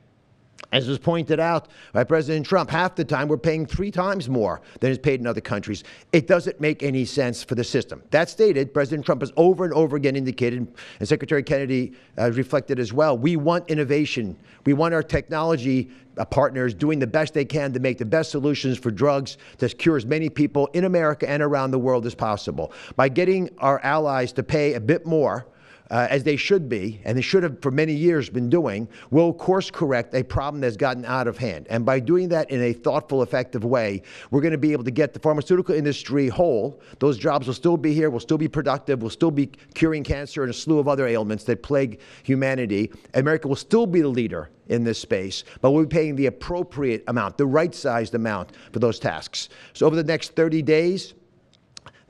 As was pointed out by President Trump, half the time we're paying 3 times more than is paid in other countries. It doesn't make any sense for the system. That stated, President Trump has over and over again indicated, and Secretary Kennedy reflected as well, we want innovation. We want our technology partners doing the best they can to make the best solutions for drugs to cure as many people in America and around the world as possible. By getting our allies to pay a bit more, as they should be, and they should have for many years been doing, will course correct a problem that's gotten out of hand. And by doing that in a thoughtful, effective way, we're going to be able to get the pharmaceutical industry whole. Those jobs will still be here, will still be productive, will still be curing cancer and a slew of other ailments that plague humanity. America will still be the leader in this space, but we'll be paying the appropriate amount, the right-sized amount for those tasks. So over the next 30 days,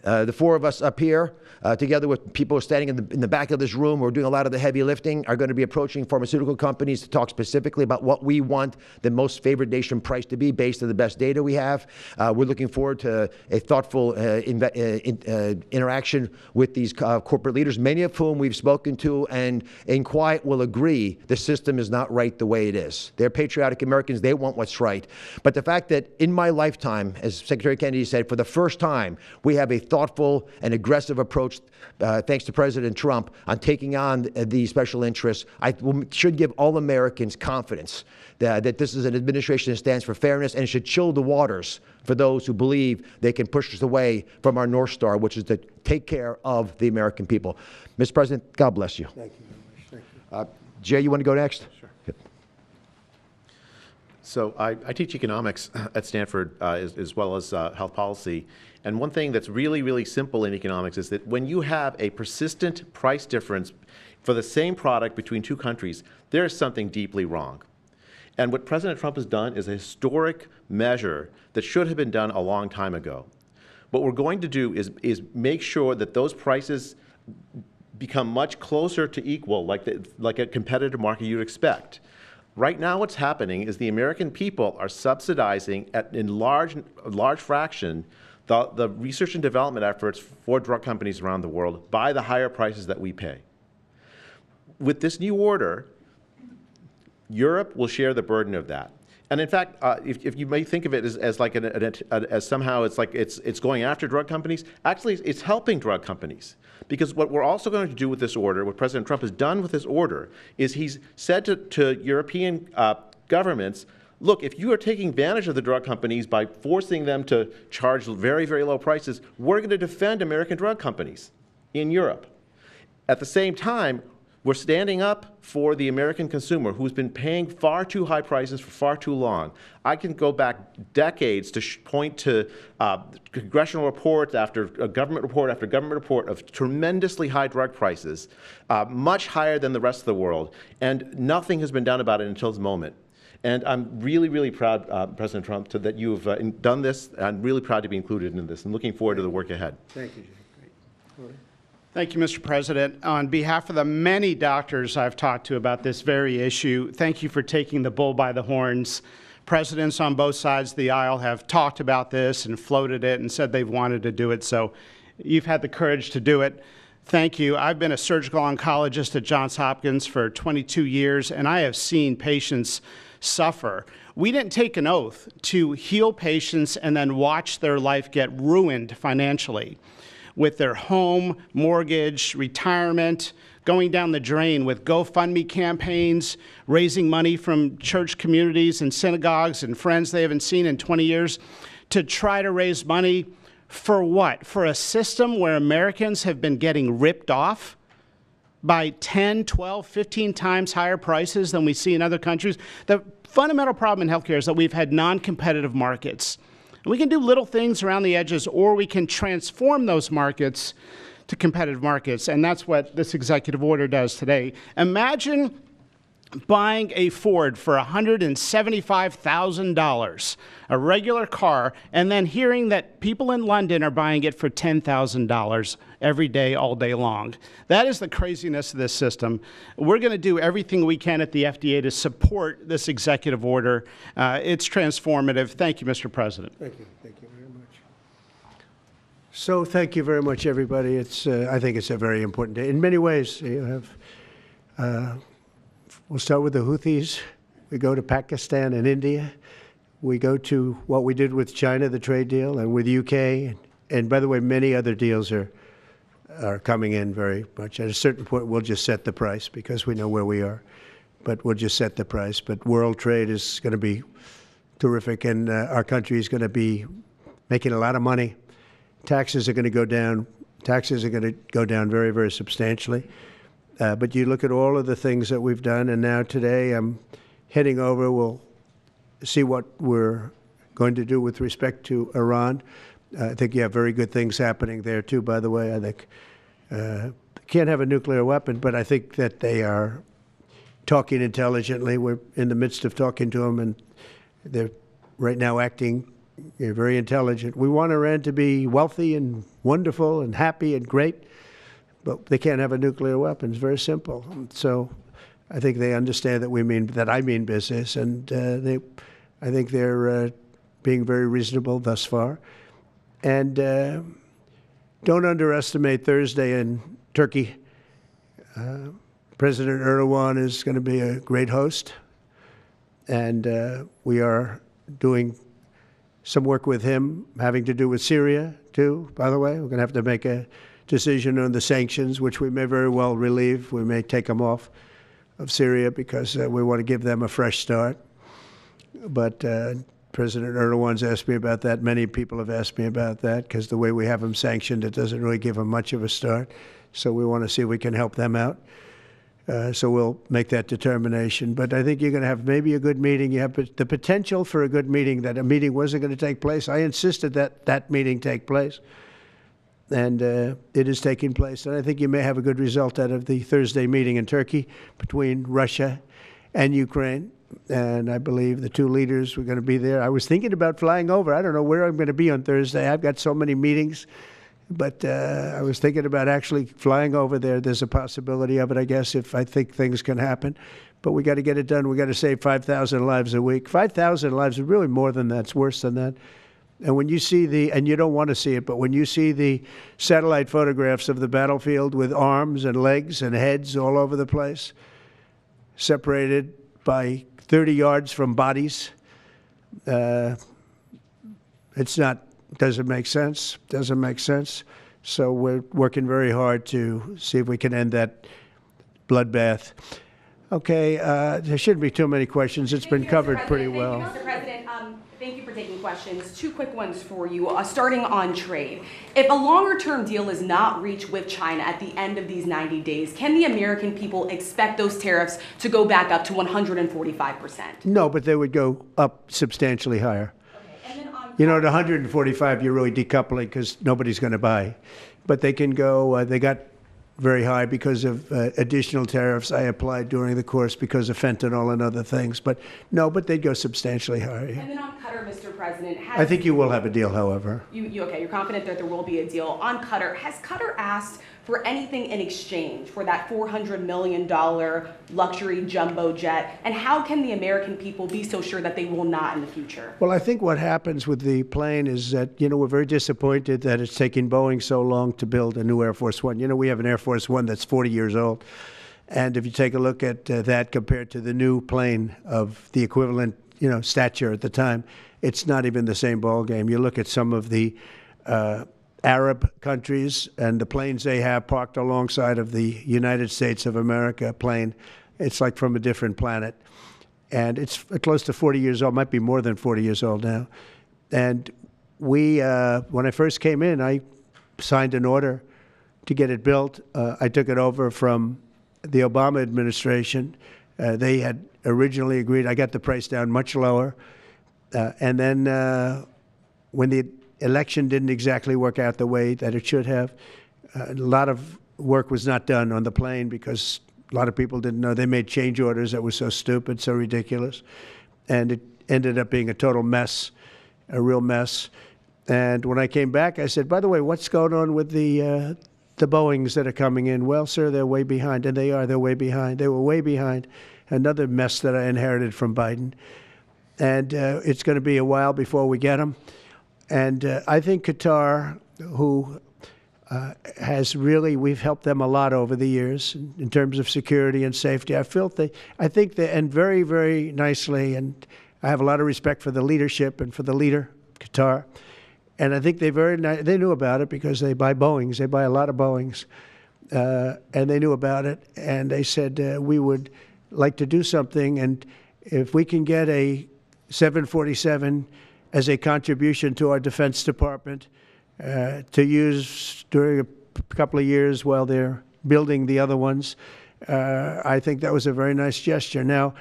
the 4 of us up here, together with people standing in the back of this room who are doing a lot of the heavy lifting, are going to be approaching pharmaceutical companies to talk specifically about what we want the most favored nation price to be based on the best data we have. We're looking forward to a thoughtful interaction with these corporate leaders, many of whom we've spoken to and in quiet will agree the system is not right the way it is. They're patriotic Americans. They want what's right. But the fact that in my lifetime, as Secretary Kennedy said, for the first time, we have a thoughtful and aggressive approach, thanks to President Trump, on taking on the special interests, should give all Americans confidence that this is an administration that stands for fairness, and it should chill the waters for those who believe they can push us away from our North Star, which is to take care of the American people. Mr. President, God bless you. Thank you very much. Thank you. Jay, you want to go next? Sure. Yep. So I teach economics at Stanford as well as health policy. And one thing that's really, really simple in economics is that when you have a persistent price difference for the same product between 2 countries, there is something deeply wrong. And what President Trump has done is a historic measure that should have been done a long time ago. What we're going to do is make sure that those prices become much closer to equal, like a competitive market you'd expect. Right now what's happening is the American people are subsidizing in large fraction the research and development efforts for drug companies around the world by the higher prices that we pay. With this new order, Europe will share the burden of that. And in fact, if you may think of it as like as somehow it's going after drug companies, actually it's helping drug companies. Because what we're also going to do with this order, what President Trump has done with this order, is he's said to European governments, look, if you are taking advantage of the drug companies by forcing them to charge very, very low prices, we're going to defend American drug companies in Europe. At the same time, we're standing up for the American consumer who's been paying far too high prices for far too long. I can go back decades to point to congressional reports after government report after government report of tremendously high drug prices, much higher than the rest of the world, and nothing has been done about it until this moment. And I'm really, really proud, President Trump, that you've done this. I'm really proud to be included in this and looking forward to the work ahead. Thank you, Jay. Great. Thank you, Mr. President. On behalf of the many doctors I've talked to about this very issue, thank you for taking the bull by the horns. Presidents on both sides of the aisle have talked about this and floated it and said they've wanted to do it, so you've had the courage to do it. Thank you. I've been a surgical oncologist at Johns Hopkins for 22 years, and I have seen patients suffer. We didn't take an oath to heal patients and then watch their life get ruined financially, with their home, mortgage, retirement, going down the drain with GoFundMe campaigns, raising money from church communities and synagogues and friends they haven't seen in 20 years to try to raise money for what? For a system where Americans have been getting ripped off by 10, 12, 15 times higher prices than we see in other countries. The fundamental problem in healthcare is that we've had non-competitive markets. We can do little things around the edges, or we can transform those markets to competitive markets, and that's what this executive order does today. Imagine buying a Ford for $175,000, a regular car, and then hearing that people in London are buying it for $10,000 every day, all day long. That is the craziness of this system. We're going to do everything we can at the FDA to support this executive order. It's transformative. Thank you, Mr. President. Thank you. Thank you very much. So thank you very much, everybody. I think it's a very important day. In many ways, you have, we'll start with the Houthis. We go to Pakistan and India. We go to what we did with China, the trade deal, and with UK. And by the way, many other deals are coming in very much. At a certain point, we'll just set the price because we know where we are. But we'll just set the price. But world trade is going to be terrific, and our country is going to be making a lot of money. Taxes are going to go down. Taxes are going to go down very, very substantially. But you look at all of the things that we've done, and now today I'm heading over. We'll see what we're going to do with respect to Iran. I think you have very good things happening there, too, by the way. I think can't have a nuclear weapon, but I think that they are talking intelligently. We're in the midst of talking to them, and they're right now acting very intelligent. We want Iran to be wealthy and wonderful and happy and great, but they can't have a nuclear weapon. It's very simple. So I think they understand that I mean business, and I think they're being very reasonable thus far. And don't underestimate Thursday in Turkey. President Erdogan is going to be a great host, and we are doing some work with him having to do with Syria, too, by the way. We're going to have to make a decision on the sanctions, which we may very well relieve. We may take them off of Syria because we want to give them a fresh start. But President Erdogan's asked me about that. Many people have asked me about that because the way we have them sanctioned, it doesn't really give them much of a start. So we want to see if we can help them out. So we'll make that determination. But I think you're going to have maybe a good meeting. You have the potential for a good meeting, that a meeting wasn't going to take place. I insisted that that meeting take place. And it is taking place. And I think you may have a good result out of the Thursday meeting in Turkey between Russia and Ukraine. And I believe the two leaders were going to be there. I was thinking about flying over. I don't know where I'm going to be on Thursday. I've got so many meetings. But I was thinking about actually flying over there. There's a possibility of it, I guess, if I think things can happen. But we got to get it done. We got to save 5,000 lives a week. 5,000 lives is really more than that. It's worse than that. And when you see and you don't want to see it, but when you see the satellite photographs of the battlefield with arms and legs and heads all over the place, separated by 30 yards from bodies, doesn't make sense. Doesn't make sense. So we're working very hard to see if we can end that bloodbath. Okay, there shouldn't be too many questions. It's been covered pretty well. Mr. President, thank you for taking questions. Two quick ones for you, starting on trade. If a longer-term deal is not reached with China at the end of these 90 days, can the American people expect those tariffs to go back up to 145%? No, but they would go up substantially higher. Okay. And then You know, at 145, you're really decoupling because nobody's going to buy. But they can go, they got very high because of additional tariffs I applied during the course because of fentanyl and other things. But no, but they'd go substantially higher. And then on Qatar, Mr. President, I think you will have a deal, however. Okay, you're confident that there will be a deal. On Qatar, has Qatar asked for anything in exchange for that $400 million luxury jumbo jet? And how can the American people be so sure that they will not in the future? Well, I think what happens with the plane is that, we're very disappointed that it's taking Boeing so long to build a new Air Force One. We have an Air Force One that's 40 years old. And if you take a look at that compared to the new plane of the equivalent, stature at the time, it's not even the same ballgame. You look at some of the Arab countries and the planes they have parked alongside of the United States of America plane, it's like from a different planet. And it's close to 40 years old, might be more than 40 years old now. And we, when I first came in, I signed an order to get it built. I took it over from the Obama administration. They had originally agreed. I got the price down much lower. And then when the election didn't exactly work out the way that it should have, a lot of work was not done on the plane because a lot of people didn't know. They made change orders that were so stupid, so ridiculous. And it ended up being a total mess, a real mess. And when I came back, I said, by the way, what's going on with the Boeings that are coming in? Well, sir, they're way behind. And they are. They're way behind. They were way behind. Another mess that I inherited from Biden. And it's going to be a while before we get them. And I think Qatar, who has really, we've helped them a lot over the years in terms of security and safety. I think they, and very, very nicely, and I have a lot of respect for the leadership and for the leader, Qatar. And I think they knew about it because they buy Boeings. They buy a lot of Boeings. And they knew about it. And they said, we would like to do something. And if we can get a 747 as a contribution to our Defense Department, to use during a couple of years while they're building the other ones. I think that was a very nice gesture. Now,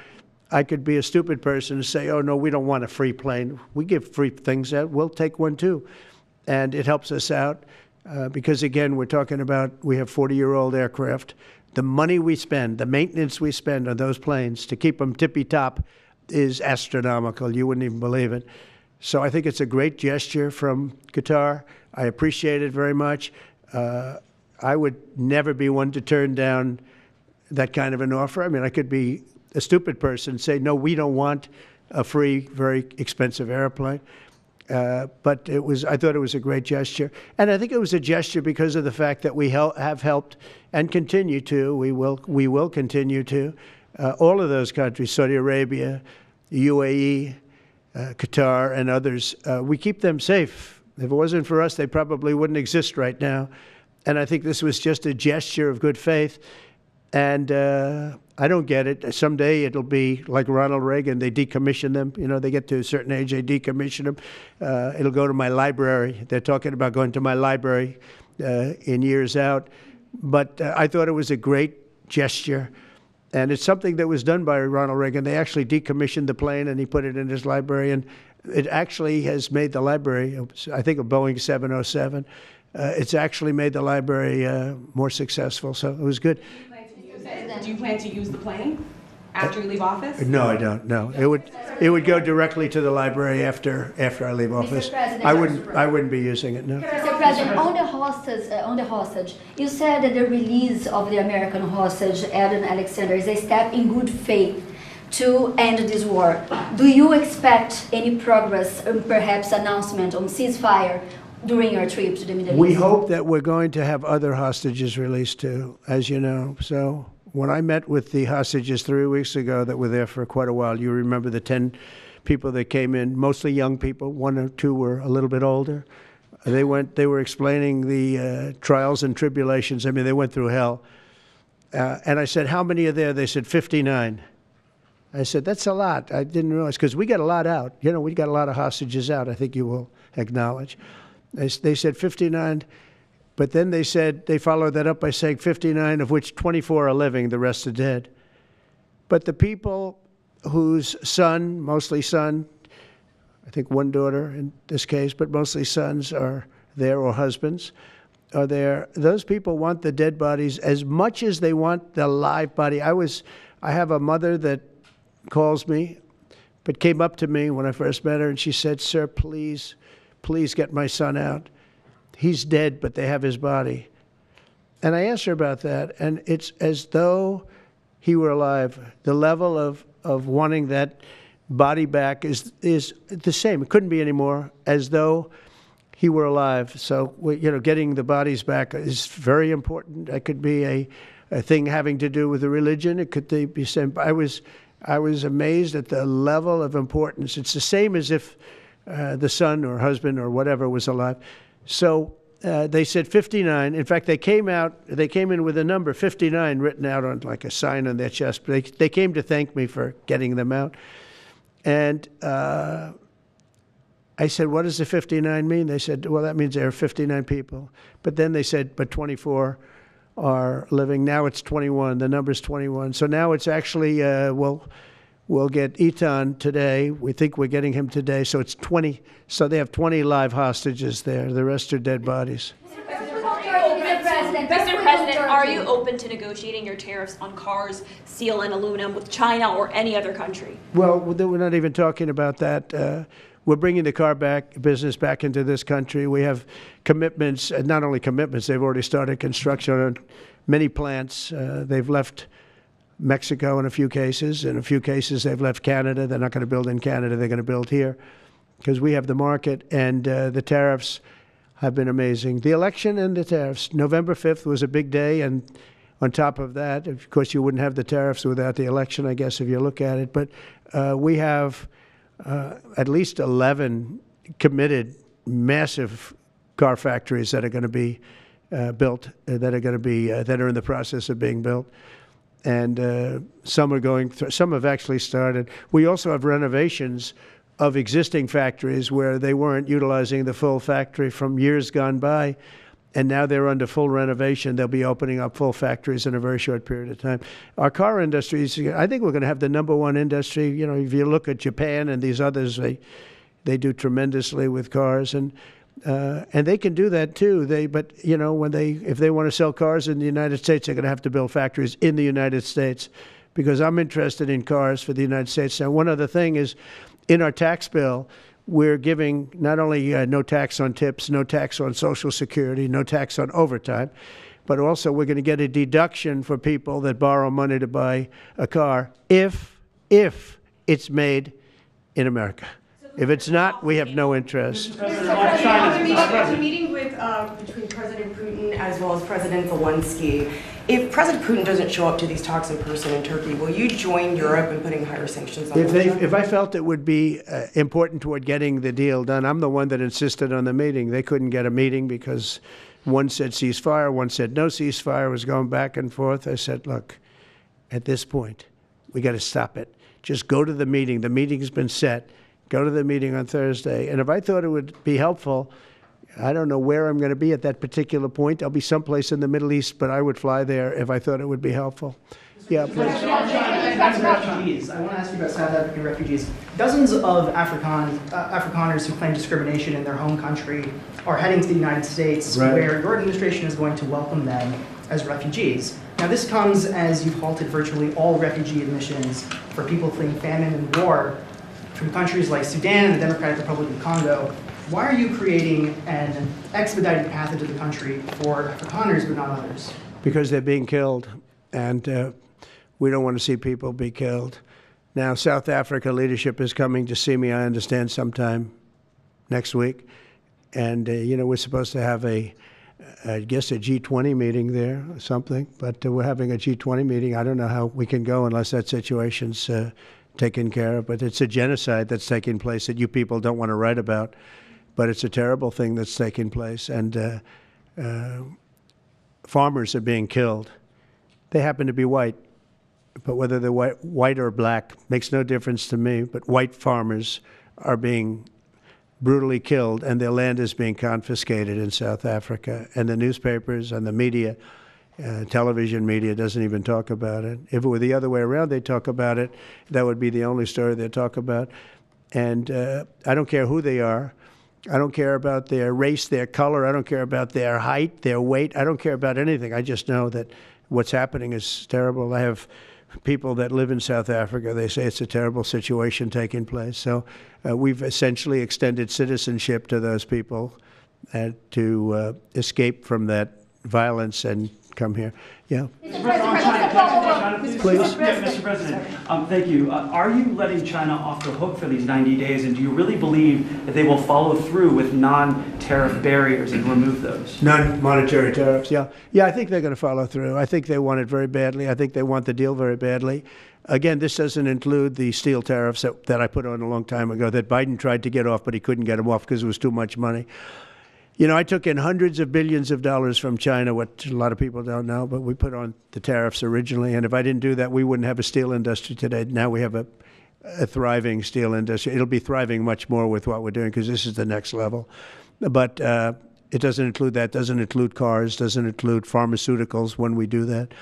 I could be a stupid person and say, oh, no, we don't want a free plane. We give free things out. We'll take one, too. And it helps us out because, again, we're talking about we have 40-year-old aircraft. The money we spend, the maintenance we spend on those planes to keep them tippy-top is astronomical. You wouldn't even believe it. So I think it's a great gesture from Qatar. I appreciate it very much. I would never be one to turn down that kind of an offer. I mean, I could be a stupid person and say, no, we don't want a free, very expensive airplane. But I thought it was a great gesture. And I think it was a gesture because of the fact that we have helped and continue to, we will continue to, all of those countries, Saudi Arabia, UAE, Qatar, and others, we keep them safe. If it wasn't for us, they probably wouldn't exist right now. And I think this was just a gesture of good faith. And I don't get it. Someday it'll be like Ronald Reagan. They decommission them. You know, they get to a certain age, they decommission them. It'll go to my library. They're talking about going to my library in years out. But I thought it was a great gesture. And it's something that was done by Ronald Reagan. They actually decommissioned the plane, and he put it in his library. And it actually has made the library, I think, a Boeing 707. It's actually made the library more successful. So it was good. Do you plan to use the plane after you leave office? No, I don't. No, it would go directly to the library after I leave office. I wouldn't be using it. No. Mr. President, on the hostage, you said that the release of the American hostage, Aaron Alexander, is a step in good faith to end this war. Do you expect any progress, perhaps announcement on ceasefire during your trip to the Middle East? We hope that we're going to have other hostages released too, as you know. So when I met with the hostages 3 weeks ago that were there for quite a while, you remember the 10 people that came in, mostly young people. 1 or 2 were a little bit older. They were explaining the trials and tribulations. I mean, they went through hell. And I said, how many are there? They said 59. I said, that's a lot. I didn't realize, because we got a lot out. You know, we got a lot of hostages out, I think you will acknowledge. They said 59, but then they said, they followed that up by saying 59, of which 24 are living, the rest are dead. But the people whose son, mostly son, I think 1 daughter in this case, but mostly sons are there, or husbands are there, those people want the dead bodies as much as they want the live body. I have a mother that calls me, but came up to me when I first met her, and she said, sir, please get my son out. He's dead, but they have his body. And I asked her about that, and it's as though he were alive. The level of wanting that body back is the same. It couldn't be any more, as though he were alive. So, getting the bodies back is very important. That could be a thing having to do with the religion. It could be same. I was amazed at the level of importance. It's the same as if the son or husband or whatever was alive. So they said 59. In fact, they came in with a number 59 written out on like a sign on their chest. But they came to thank me for getting them out. And I said, what does the 59 mean? They said, well, that means there are 59 people. But then they said, but 24 are living. Now it's 21. The number's 21. So now it's actually, we'll get Eitan today. We think we're getting him today. So it's 20. So they have 20 live hostages there. The rest are dead bodies. Mr. President, are you open to negotiating your tariffs on cars, steel, and aluminum with China or any other country? Well, we're not even talking about that. We're bringing the car business back into this country. We have commitments, not only commitments, they've already started construction on many plants. They've left Mexico in a few cases. In a few cases, they've left Canada. They're not going to build in Canada. They're going to build here because we have the market. And the tariffs have been amazing. The election and the tariffs. November 5th was a big day, and on top of that, of course, you wouldn't have the tariffs without the election, I guess, if you look at it. But we have at least 11 committed massive car factories that are going to be built, that are in the process of being built. And some are going through, some have actually started. We also have renovations of existing factories where they weren't utilizing the full factory from years gone by, and now they're under full renovation. They'll be opening up full factories in a very short period of time. Our car industry is, I think we're going to have the #1 industry. You know, if you look at Japan and these others, they do tremendously with cars, and they can do that too. But you know, if they want to sell cars in the United States, they're going to have to build factories in the United States, because I'm interested in cars for the United States. Now, one other thing is, in our tax bill, we're giving not only no tax on tips, no tax on Social Security, no tax on overtime, but also we're going to get a deduction for people that borrow money to buy a car if it's made in America. If it's not, we have no interest. The meeting between President Putin as well as President Zelensky. If President Putin doesn't show up to these talks in person in Turkey, will you join Europe in putting higher sanctions on Russia? If I felt it would be important toward getting the deal done, I'm the one that insisted on the meeting. They couldn't get a meeting because one said ceasefire, one said no ceasefire. It was going back and forth. I said, look, at this point, we got to stop it. Just go to the meeting. The meeting's been set. Go to the meeting on Thursday. And if I thought it would be helpful, I don't know where I'm going to be at that particular point. I'll be someplace in the Middle East, but I would fly there if I thought it would be helpful. Yeah, please. Refugees. I want to ask you about South African refugees. Dozens of Afrikaners who claim discrimination in their home country are heading to the United States, right, where your administration is going to welcome them as refugees. Now, this comes as you've halted virtually all refugee admissions for people fleeing famine and war from countries like Sudan and the Democratic Republic of Congo. Why are you creating an expedited path into the country for Afrikaners but not others? Because they're being killed, and we don't want to see people be killed. Now, South Africa leadership is coming to see me, I understand, sometime next week. And, you know, we're supposed to have I guess a G20 meeting there or something, but we're having a G20 meeting. I don't know how we can go unless that situation's taken care of, but it's a genocide that's taking place that you people don't want to write about, but it's a terrible thing that's taking place, and farmers are being killed. They happen to be white, but whether they're white or black makes no difference to me, but white farmers are being brutally killed, and their land is being confiscated in South Africa, and the newspapers and the media, television media doesn't even talk about it. If it were the other way around, they'd talk about it. That would be the only story they'd talk about. And I don't care who they are. I don't care about their race, their color. I don't care about their height, their weight. I don't care about anything. I just know that what's happening is terrible. I have people that live in South Africa. They say it's a terrible situation taking place. So we've essentially extended citizenship to those people to escape from that violence and come here. Yeah. Please. Mr. President, thank you. Are you letting China off the hook for these 90 days, and do you really believe that they will follow through with non-tariff barriers and remove those? Non-monetary tariffs, yeah. Yeah, I think they're going to follow through. I think they want it very badly. I think they want the deal very badly. Again, this doesn't include the steel tariffs that I put on a long time ago that Biden tried to get off, but he couldn't get them off because it was too much money. You know, I took in hundreds of billions of dollars from China, what a lot of people don't know, but we put on the tariffs originally. And if I didn't do that, we wouldn't have a steel industry today. Now we have a thriving steel industry. It'll be thriving much more with what we're doing because this is the next level. But it doesn't include that, doesn't include cars, doesn't include pharmaceuticals when we do that.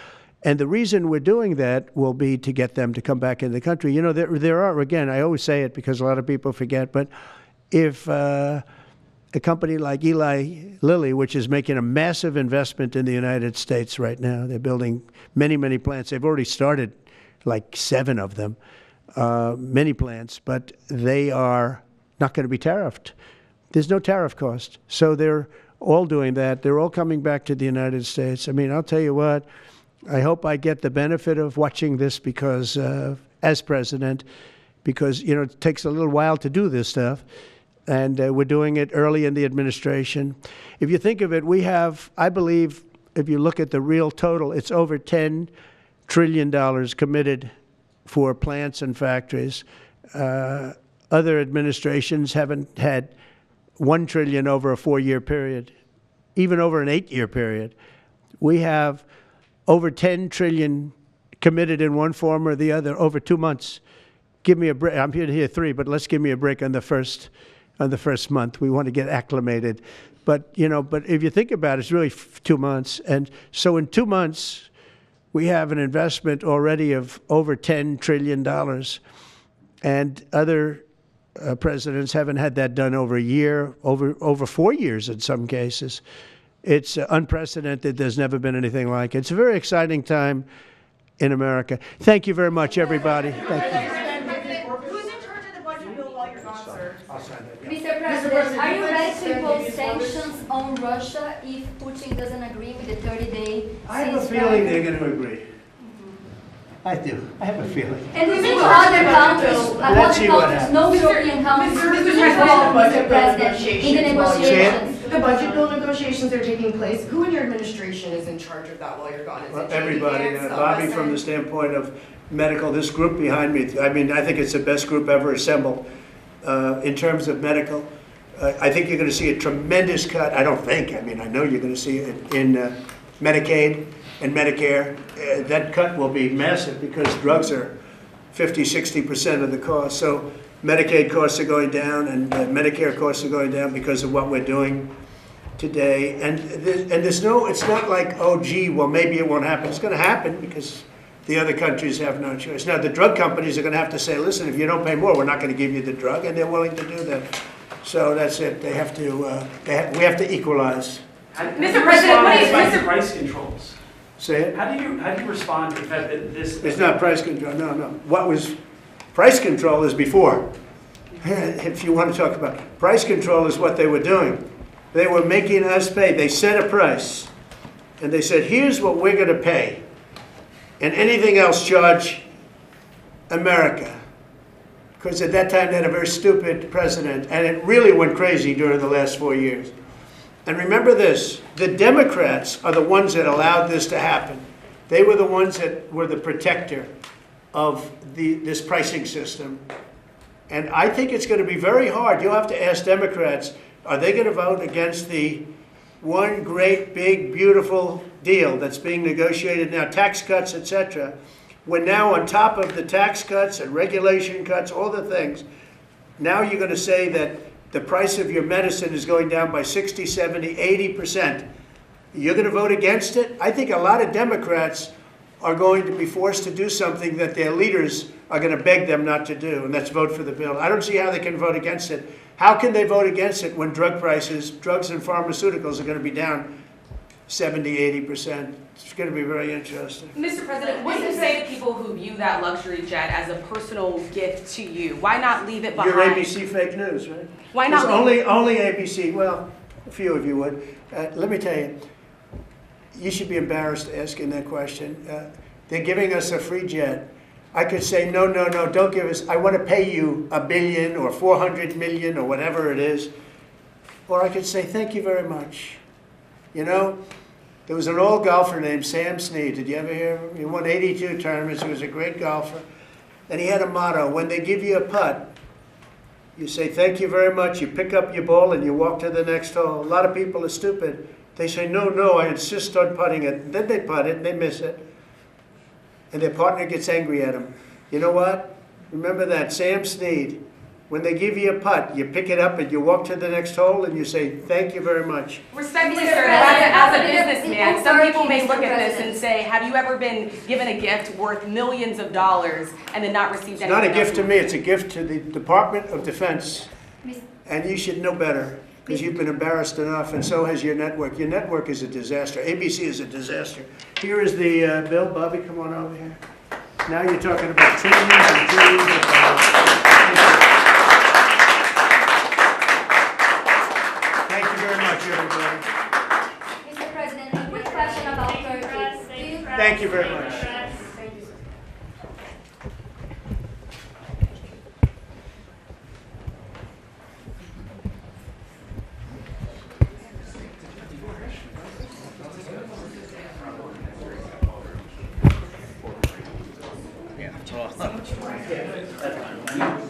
And the reason we're doing that will be to get them to come back in the country. You know, there are, again, I always say it because a lot of people forget, but if a company like Eli Lilly, which is making a massive investment in the United States right now. They're building many, many plants. They've already started like 7 of them, many plants, but they are not going to be tariffed. There's no tariff cost. So they're all doing that. They're all coming back to the United States. I mean, I'll tell you what, I hope I get the benefit of watching this because, as president, because, you know, it takes a little while to do this stuff. and we're doing it early in the administration. If you think of it, we have, I believe, if you look at the real total, it's over $10 trillion committed for plants and factories. Other administrations haven't had $1 trillion over a 4-year period, even over an 8-year period. We have over $10 trillion committed in one form or the other over 2 months. Give me a break. I'm here to hear 3, but let's give me a break on the first month. We want to get acclimated. But if you think about it, it's really 2 months. And so in 2 months, we have an investment already of over $10 trillion. And other presidents haven't had that done over a year, over 4 years in some cases. It's unprecedented. There's never been anything like it. It's a very exciting time in America. Thank you very much, everybody. Thank you. Who's in charge of the budget bill while you're gone, sir? Mr. President, are you ready to impose sanctions on Russia if Putin doesn't agree with the 30-day ceasefire? I have a feeling they're going to agree. I do. I have a feeling. And we think other countries, no European countries, involved, Mr. President, in the negotiations. The budget bill negotiations are taking place. Who in your administration is in charge of that while you're gone? Is it Everybody. Bobby, from the standpoint of medical, this group behind me, I mean, I think it's the best group ever assembled in terms of medical. I think you're going to see a tremendous cut. I don't think. I mean, I know you're going to see it in Medicaid and Medicare. That cut will be massive because drugs are 50–60% of the cost. So Medicaid costs are going down and Medicare costs are going down because of what we're doing today. And there's no, it's not like, oh, gee, well, maybe it won't happen. It's going to happen because the other countries have no choice. Now, the drug companies are going to have to say, listen, if you don't pay more, we're not going to give you the drug, and they're willing to do that. So that's it. They have to, we have to equalize. Mr. President, what is price controls? Say it? How do you respond to the fact that this... It's not price control. No, no. What was price control is before. If you want to talk about price control is what they were doing. They were making us pay. They set a price, and they said, here's what we're going to pay. And anything else, charge America. Because at that time, they had a very stupid president, and it really went crazy during the last 4 years. And remember this, the Democrats are the ones that allowed this to happen. They were the ones that were the protector of this pricing system. And I think it's going to be very hard. You'll have to ask Democrats, are they going to vote against the one great, big, beautiful deal that's being negotiated now, tax cuts, etc., when now on top of the tax cuts and regulation cuts, all the things, now you're going to say that the price of your medicine is going down by 60, 70, 80%. You're going to vote against it? I think a lot of Democrats are going to be forced to do something that their leaders are going to beg them not to do, and that's vote for the bill. I don't see how they can vote against it. How can they vote against it when drug prices, drugs and pharmaceuticals are going to be down 70, 80%? It's going to be very interesting. Mr. President, what do you say to people who view that luxury jet as a personal gift to you? Why not leave it behind? You're ABC fake news, right? Why not only ABC? Well, a few of you would. Let me tell you, you should be embarrassed asking that question. They're giving us a free jet. I could say, no, no, no, don't give us, I want to pay you $1 billion or 400 million or whatever it is. Or I could say, thank you very much. You know, there was an old golfer named Sam Snead. Did you ever hear of him? He won 82 tournaments. He was a great golfer. And he had a motto, when they give you a putt, you say, thank you very much. You pick up your ball and you walk to the next hole. A lot of people are stupid. They say, no, no, I insist on putting it. And then they putt it and they miss it. And their partner gets angry at them. You know what? Remember that, Sam Snead. When they give you a putt, you pick it up and you walk to the next hole and you say, thank you very much. Respectfully, sir, as a businessman, some people may look at this and say, have you ever been given a gift worth millions of dollars and then not received anything? It's not a gift to me, it's a gift to the Department of Defense. And you should know better, because you've been embarrassed enough, and so has your network. Your network is a disaster. ABC is a disaster. Here is the bill. Bobby, come on over here. Now you're talking about trillions and trillions of dollars. Thank you very much, everybody. Mr. President, a quick question about Turkey. Thank you very much. That's fine.